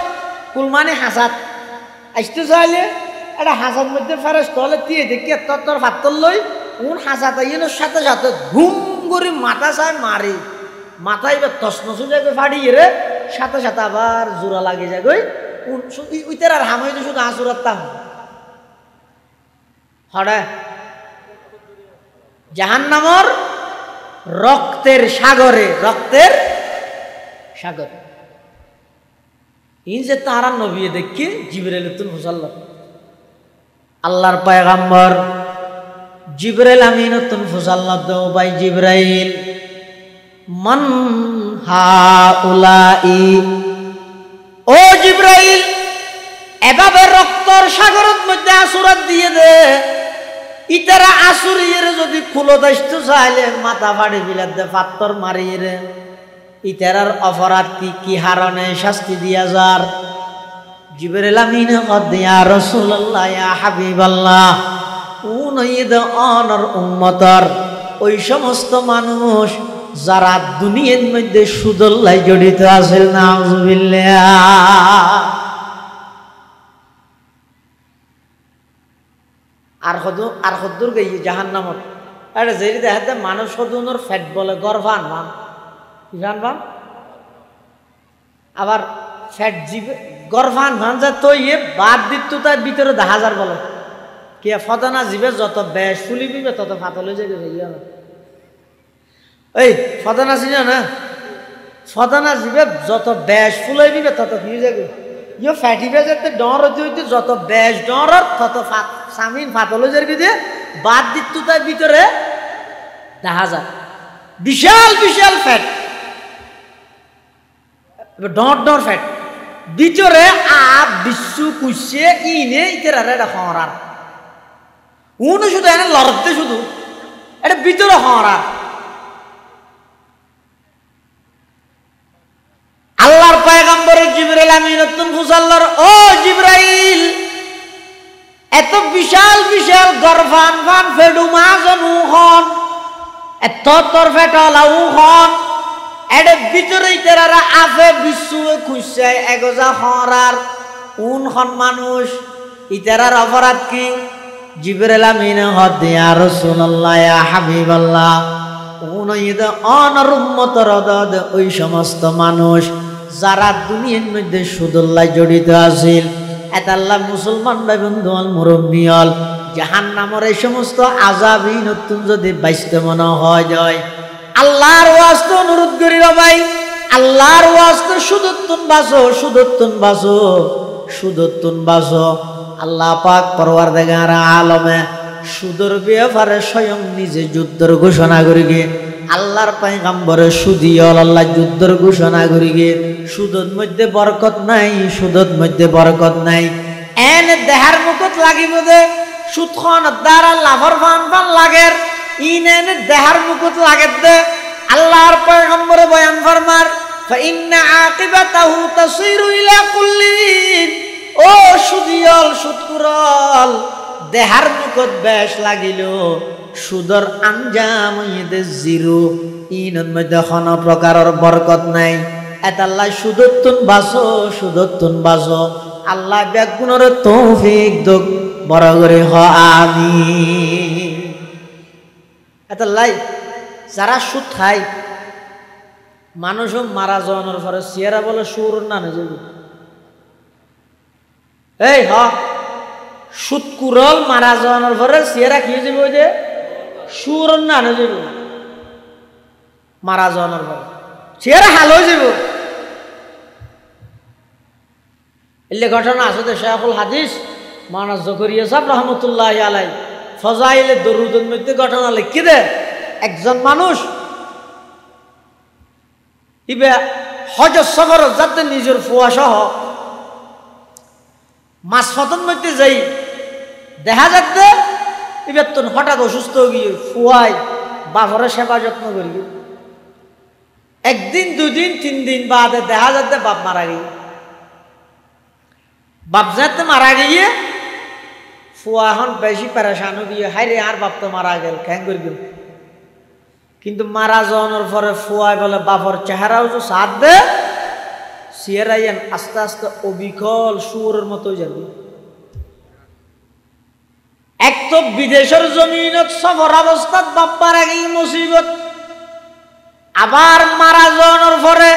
কুল মানে হাসাত আসতে চাইলে এটা হাসার মধ্যে ফেরস তলে দিয়ে দেখি তোর ফাত্তর লই কোন হাসাত আইনের সাথে সাথে ঘুম করে মাথা চায় মারি মাথায় এবার তসনসু যাবে ফাড়িয়ে রে সাথে সাথে আবার জোড়া লাগে যায় গই উইতার আর হামাই তো শুধু আসুরার তাম হড়া জাহান্নামর রক্তের সাগরে ইন যে তারা নবী দেখি জিবরাইল তুল ফুসাল্লাহ আল্লাহর পয়গম্বর জিবরাইল আমিনাতুন ফুসাল্লাহ দো ভাই জিবরাইল মান হাউলাই ও জিবরাইল এভাবে রক্তর সাগরের মধ্যে আসুরাত দিয়ে দে ইতারা আসুরিয়ে যদি খুলত আসতে চাইলে মাথা ফাড়ি বিলাত দে পাত্তর মারিয়ে রে ইতারার অপরাধ কি হারণে শাস্তি দিয়া যার জিবরাইল আমিন কদ ইয়া রাসূলুল্লাহ ইয়া হাবিবাল্লাহ উনাইদ অনর উম্মতর ওই সমস্ত মানুষ যারা দুনিয়ার মধ্যে সুদল্লাই জড়িত আছে নাউযুবিল্লাহ আর হদ্দুর গই জাহান্নামত আরে যেই দেখাতে মানুষ সদুনর ফ্যাট বলে গর্ভান ভান জানবাম আবার ফ্যাট জিবে গর্ভান ভান যা তো ইয়ে বাদ দিত তার ভিতরে 10,000 বলে কে ফদানা জিবে যত বেশ ফুলিবিবে তত ফাতলে যাবে এই ফদানা চিনা না ফদানা জিবে যত বেশ ফুলাইবিবে তত কি যাবে ইয়ে ফ্যাটি বেজাতে ডর হইতে যত বেশ ডর তত সামিন ফাতলে যাবে দিয়ে বাদ দিত তার ভিতরে 10,000 বিশাল বিশাল ফ্যাট ডর ফ্যাট ভিতরে বিশ্ব কুইছে ইনে ইতেরারে এটা হরার উনি শুধু এনে লড়তে শুধু এটা ভিতরে হরার আল্লাহর পয়গম্বর জিবরাইল আমিনাতুন ফুসাল্লার ও জিবরাইল এত বিশাল বিশাল গর্ভান ফান ফেডু মাজনু হন এত তোর ফেটালাউ হন এডে ভিতরে তেরারা আফে বিশ্ব খুঁজছে এগোজা হরার উন হন মানুষ ইতারার অপরাধ কি জিবরাইল আমিন হদ ইয়া রাসূলুল্লাহ ইয়া হাবিবাল্লাহ উনাইদ অনর উম্মতর দদ ওই সমস্ত মানুষ যারা দুনিয়ার মধ্যে সুদল্লাই জড়িত আছিল এটা আল্লাহ মুসলমান ভাই বন্ধু আল মুরব্বিয়াল জাহান্নামের এই সমস্ত আযাবই নতুন যদি বাইসতে মনে হয় যায় আল্লাহর ওয়াস্তে অনুরোধ করি ভাই আল্লাহর ওয়াস্তে সুদত্তুন বাসো আল্লাহ পাক পরওয়ারদিগার আলমে সুদর ব্যাপারে স্বয়ং নিজে যুদ্ধের ঘোষণা করি গে আল্লাহর পয়গম্বরে সুদিয়ল আল্লাহ যুদ্ধের ঘোষণা করি গে সুদর মধ্যে বরকত নাই এনে দেহার মুকুট লাগিব দে সুদখন দ্বারা লাভর ফান লাগের ইনে দেহার মুকুট লাগে দে আল্লাহর পয়গম্বরে বয়ান ফরমার ফাইন্না আকিবাতাহু তাসিরু ইলা কুল্লিন ও সুদিয়ল সুদকুরল দেহার মুকুট বেশ লাগিল সুদর আঞ্জাম ইদে জিরো ইনের মধ্যে কোনো প্রকারের বরকত নাই এটা আল্লাহ সুদত্তুন বাসো আল্লাহ বেগুনের তৌফিক দোক বড় করে হ আমিন এটা লাই যারা সুদ খায় মানুষও মারা যাওয়ানোর পরে সিয়ারা বলে সুর না যাবে এই সুদ কুরল মারা যাওয়ানোর পরে সিয়ারা কি যাবে ওই যে সুর না যাবে মারা যাওয়ানোর পরে সিয়ারা হাল হয়ে যাব এলে ঘটনা আছে তো শেখুল হাদিস মাওলানা জকরিয়া সাহেব রহমতুল্লাহ আলাই ফজাইলে দরুদের মধ্যে ঘটনা লিখি দে একজন মানুষ ইবে হজ সফর যাতে নিজের ফুয়া সহ মাছ ফতন মধ্যে যাই দেখা যাচ্ছে এবার তো হঠাৎ অসুস্থ গিয়ে ফুয়াই বাপরে সেবা যত্ন করি একদিন দুদিন 3 দিন বাদে দেখা যাচ্ছে বাপ মারা গিয়ে বাপ যাতে মারা গিয়ে ফুয়া এখন বেশি পেরেশানো গিয়ে হাই রে আর বাপ তো মারা গেল কেন করি গেল কিন্তু মারা যাওয়ার পরে ফুয়াই বলে বাপর চেহারাও যে সাথ দে সিয়েরাইয়ান আস্তে আস্তে অবিকল সুরের মতো যাবে এক তো বিদেশের জমিনত সফর অবস্থাত বাপ মারা গিয়ে মুসিবত আবার মারা যাওয়ার পরে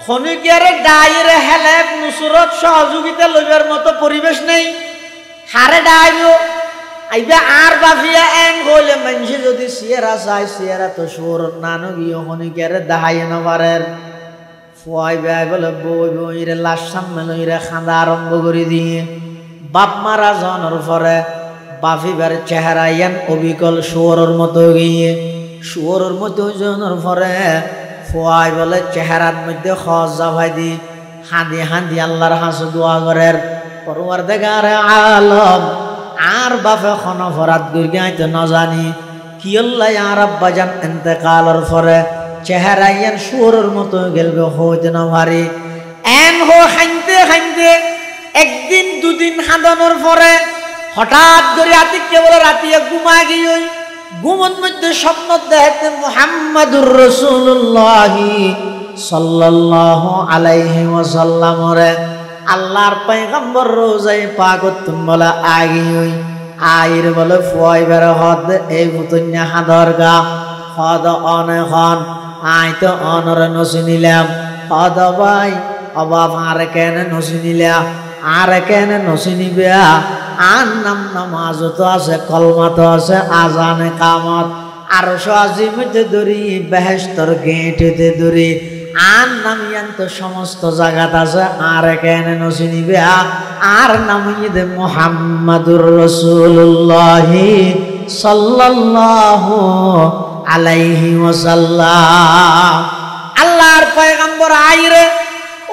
খনিকেরে ডাইরে হেলেপ নুসরত সহযোগিতা লইবার মতো পরিবেশ নেই হারে ডাইব আইবে আর বাফিয়া এন কইলে মানুষে যদি সিয়েরা চাই সিয়েরা তো সুর নানো গিয়ে খনিকেরে দাহাইয়ে না পারেন ফুয়াই বেয় বলে বই বইরে লাশ সামনে লইরে খাঁদা আরম্ভ করে দিয়ে বাপ মারা যাওয়ার পরে বাফিবার চেহারা ইয়ান অবিকল শুয়োরের মতো গিয়ে শুয়োরের মতো যাওয়ার পরে ফুয়াই বলে চেহারার মধ্যে খজ জাভাই দি হাঁদি হাঁদি আল্লাহর হাসু দোয়া করেন পরওয়ারদিগার আলম আর বাপে খন ফরাত গুরগাইতে না জানি কি আল্লাহ আর আব্বা জান ইন্তেকালের পরে চেহারা ইয়ান শুয়োরের মতো গেলবে হইতে না পারি এন হো খাইতে খাইতে একদিন দুদিন হাঁদানোর পরে হঠাৎ করে আতিককে বলে রাতিয়ে ঘুমা গিয়ে ঘুমন মধ্যে স্বপ্ন দেখতে মুহাম্মাদুর রাসূলুল্লাহ সাল্লাল্লাহু আলাইহি ওয়াসাল্লাম রে আল্লাহর পয়গম্বর রোজায় পাকত তুমলা আগিয়ে আইর বলে ফুয়াই বের হদ এই ফুতন্যা হাদরগা হদ অনে খন আই তো অনরে নসি নিলাম হদ ভাই অবাব আর কেন নসি নিলা আর কেন নসি নিবে আর নাম নামাজ তো আছে কলমা তো আছে আজানে কামত আর আজিমতে দরি বেহেশতর গেঁটেতে দরি আর নামিয়ান তো সমস্ত জায়গাত আছে আর কেন নসি নিবে আর নামিয়ে দে মুহাম্মাদুর রাসূলুল্লাহ সাল্লাল্লাহু আলাইহি ওয়াসাল্লাম আল্লাহর পয়গম্বর আইরে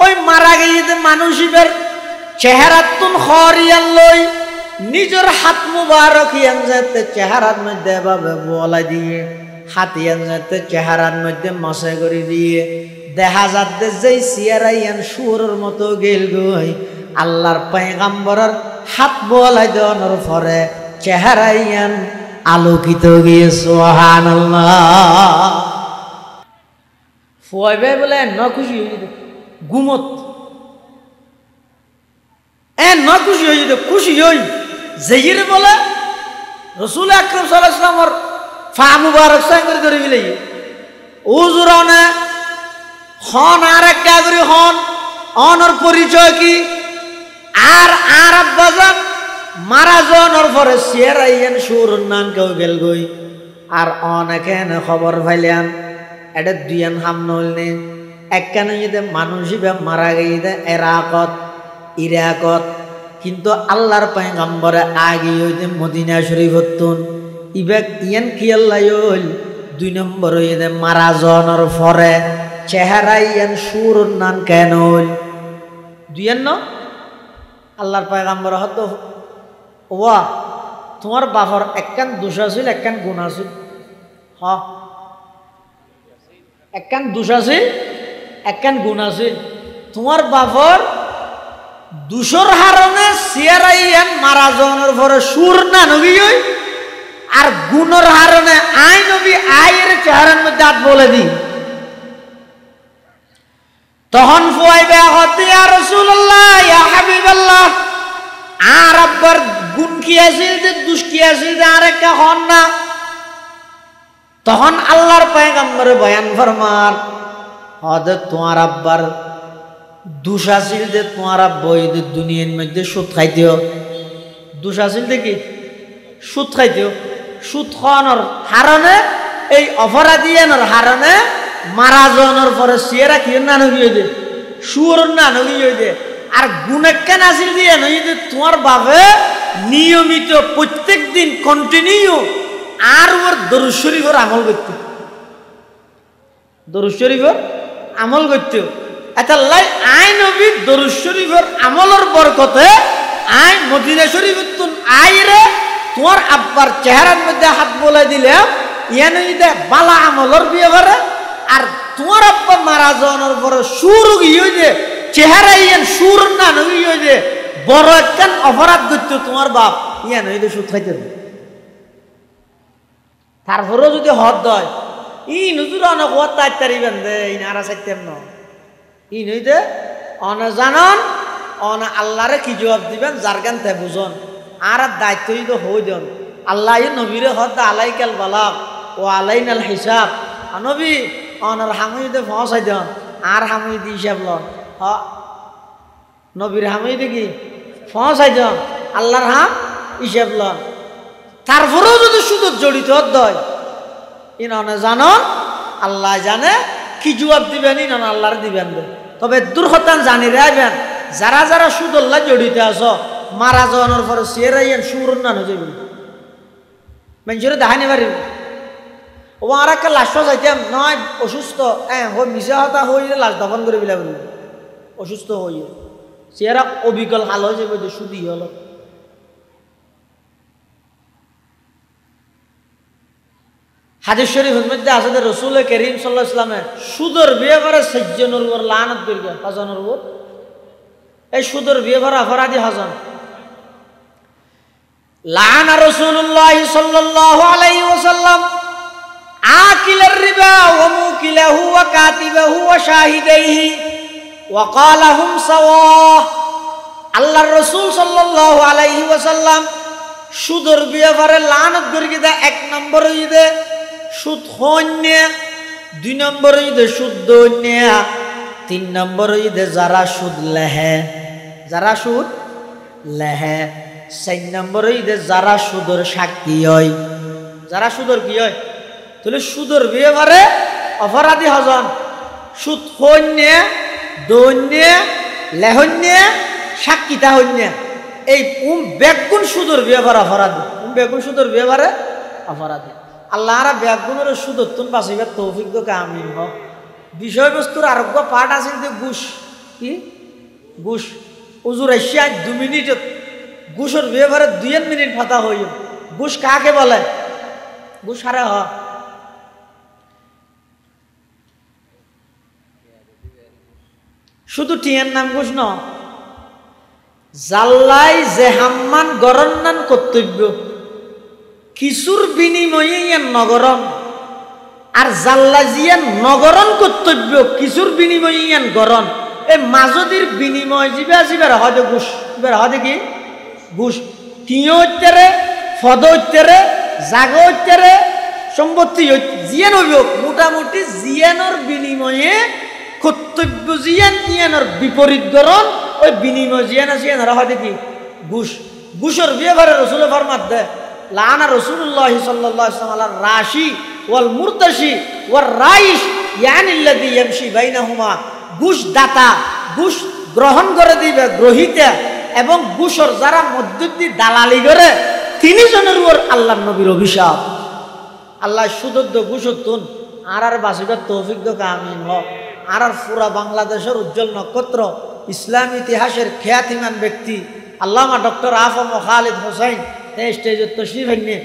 ওই মারা গিয়ে মানুষিবের চেহারাতুন খরিয়ান লই নিজের হাত মুবারক ইয়ান যেতে চেহারার মধ্যে ভাবে বলা দিয়ে হাত ইয়ান যেতে চেহারার মধ্যে মশে করে দিয়ে দেখা যাচ্ছে যেই সিয়ারা ইয়ান সুরের মতো গেল গই আল্লাহর পয়গম্বরের হাত বলাই দেওয়ার পরে চেহারা ইয়ান আলোকিত গিয়ে সুবহানাল্লাহ ফুয়াই ভাই বলে ন খুশি হয়ে ঘুমত ন খুশি হয়ে যেত খুশি হই যেইরে বলে রসুল আকরাম সাল্লাল্লাহু আলাইহি ওয়াসাল্লামর ফা মুবারক সাই করে ধরে গেলে উজুরনে খন আর এক গাগরি খন অনর পরিচয় কি আর আর আব্বাজান মারা যাওয়ার পরে সিয়ারাইয়ান সুরুর নাম কেউ গেল গই আর অনেকেন খবর পাইলেন এটা দুইয়ান হামন হইলে একখানে যদি মানুষই মারা গিয়ে ইরাকত কিন্তু আল্লাহর পয়গম্বরে আগে হইতে মদিনা শরীফ হতুন ইবেক ইয়ান কি আল্লাহ হইল 2 নম্বর হইতে মারা যাওয়ার পরে চেহারা ইয়ান সুরুর নাম কেন হইল 2 ন আল্লাহর পয়গম্বর হতো ওয়া তোমার বাপর একখান দোষ আছিল একখান গুণ আছিল হ একখান দোষ আছিল একখান গুণ আছিল তোমার বাপর দুশোর হারণে সিয়ারাইয়ান মারা যাওয়ার পরে সুর না নবী আর গুণর হারণে আই নবী আয়ের চেহারার মধ্যে হাত বলে দি তখন ফুয়াইবে হতে ইয়া রাসূলুল্লাহ ইয়া হাবিবাল্লাহ আর আব্বার গুণ কি আছিল যে দুষ কি আছিল যে আর একটা হন না তখন আল্লাহর পয়গম্বর বয়ান ফরমান হদে তোমার আব্বার দুষ আছিল যে তোমার আব্বাই দুনিয়ার মধ্যে সুদ খাইতেও দুষ আছিল দেখি সুদ খাইতেও সুদ খাওয়ানোর হারণে এই অপরাধীয়ানোর হারণে মারা যাওয়ার পরে সিয়েরা কি না নগিয়ে দে সুর না নগিয়ে দে আর গুণেকেন আছিল দিয়ে নই যে তোমার বাবে নিয়মিত প্রত্যেক দিন কন্টিনিউ আর ওর দরুদ শরীফের আমল করতে দরুদ শরীফের আমল করতে এটা লাই আই নবী দরুদ শরীফের আমলের বরকতে আই মদিনা শরীফতুন আইরে তোমার আব্বার চেহারার মধ্যে হাত বলে দিলাম ইয়ানো ইদে বালা আমলর বিয়ে করে আর তোমার আব্বা মারা যাওয়ার পরে সুর গিয়ে যে চেহারা ইয়ান সুর না নই যে বড় একখান অপরাধ করতো তোমার বাপ ইয়ান হইতে সুদ খাইতে তারপরেও যদি হদ দেয় ই নজুর অনেক হদ তাড়াতাড়ি বেঁধে ই নারা চাইতেম ন ই নইতে অনজানন অন আল্লাহরে কি জবাব দিবেন যার গান তে বুঝন আর দায়িত্ব তো হই দেন আল্লাহ নবীরে হদ আলাই কাল বালাক ও আলাইনাল হিসাব নবী অনার হামুইতে পৌঁছাই দেন আর হামুইতে হিসাব লন হ নবীর হামুইতে কি পৌঁছাই দেন আল্লাহর হাম হিসাব লন তারপরেও যদি সুদত জড়িত হয় ইন জানন আল্লাহ জানে কি জবাব দিবেন ইন আল্লাহর দিবেন তবে দুর্হতান জানি রাখবেন যারা যারা সুদল্লাহ জড়িত আছো মারা যাওয়ানোর পরে সিয়েরাইয়েন সুর না যাবে মানুষের দেখানি পারিব ও আর একটা লাশ যাইতাম নয় অসুস্থ হ্যাঁ মিশা হতা হইলে লাশ দফন করে বিলা বলি অসুস্থ হইয়ে সিয়েরা অবিকল হাল হয়ে যাবে সুদি হল হাদিস শরীফের মধ্যে আছে যে রসুল করিম সাল্লাল্লাহু আলাইহি ওয়াসাল্লামের সুদর বিয়ে করে সজ্জনের উপর লানত করিয়া হজনের উপর এই সুদর বিয়ে করা অপরাধী হজন লানা রাসূলুল্লাহ সাল্লাল্লাহু আলাইহি ওয়াসাল্লাম আকিলার রিবা ওয়া মুকিলাহু ওয়া কাতিবাহু ওয়া শাহিদাইহি ওয়া ক্বালা হুম সাওয়া আল্লাহর রাসূল সাল্লাল্লাহু আলাইহি ওয়াসাল্লাম সুদর বিয়ে করে লানত করিয়া দেয় এক নম্বর হইতে সুদ হন্যা দুই নম্বর হইতে সুদ দন্যা তিন নম্বর হইতে যারা সুদ লেহে যারা সুদ লেহে চার নম্বর হইতে যারা সুদর সাক্ষী হয় যারা সুদর কি হয় তাহলে সুদর বিয়ে করে অপরাধী হজন সুদ হন্যা দন্যা লেহন্যা সাক্ষীতা হন্যা এই বেগুন সুদর বিয়ে করে অপরাধী বেগুন সুদর বিয়ে করে অপরাধী আল্লাহ আর ব্যাগুনের সুদত্তুন বাঁচিবার তৌফিক তো কামিল হোক বিষয়বস্তুর আরোগ্য পাঠ আছে যে ঘুষ কি ঘুষ উজুর এসিয়া 2 মিনিটত ঘুষের ব্যবহারে 2 মিনিট ফাতা হইল ঘুষ কাকে বলে ঘুষ হারে হ শুধু টিয়ার নাম ঘুষ ন জাল্লাই জেহাম্মান গরন্নান কর্তব্য কিছুর বিনিময়ে ইয়ান নগরণ আর জাল্লা জিয়ান নগরণ কর্তব্য কিছুর বিনিময়ে ইয়ান গরণ এই মাজদির বিনিময় জিবার হদে ঘুষ হদে কি ঘুষ টিয় হইতেরে ফদ হইতেরে জাগ হইতেরে সম্পত্তি জিয়ান হইব মোটামুটি জিয়ানোর বিনিময়ে কর্তব্য জিয়ান ইয়ানোর বিপরীত গরণ ওই বিনিময় জিয়ান আছে ইয়ান হদে কি ঘুষ ঘুষের ব্যবহারে রসুল ফরমাত দেয় লানা রাসূলুল্লাহ সাল্লাল্লাহু আলাইহি ওয়াসাল্লাম রাশি ওয়াল মুরতাশি ওয়ার রাইশ ইয়ানি আল্লাযী ইয়ামশি বাইনাহুমা ঘুষ দাতা ঘুষ গ্রহণ করে দিবে গ্রহীতা এবং ঘুষর যারা মধ্যস্থি দালালি করে তিনি জনের উপর আল্লাহর নবীর অভিশাপ আল্লাহ সুদদ্দ ঘুষতুন আর বাসিবার তৌফিক দো আমিন হোক আর পুরা বাংলাদেশের উজ্জ্বল নক্ষত্র ইসলাম ইতিহাসের খ্যাতিমান ব্যক্তি আল্লামা ডক্টর আফম খালিদ হোসেন স্টেজের তশরিফ নিয়ে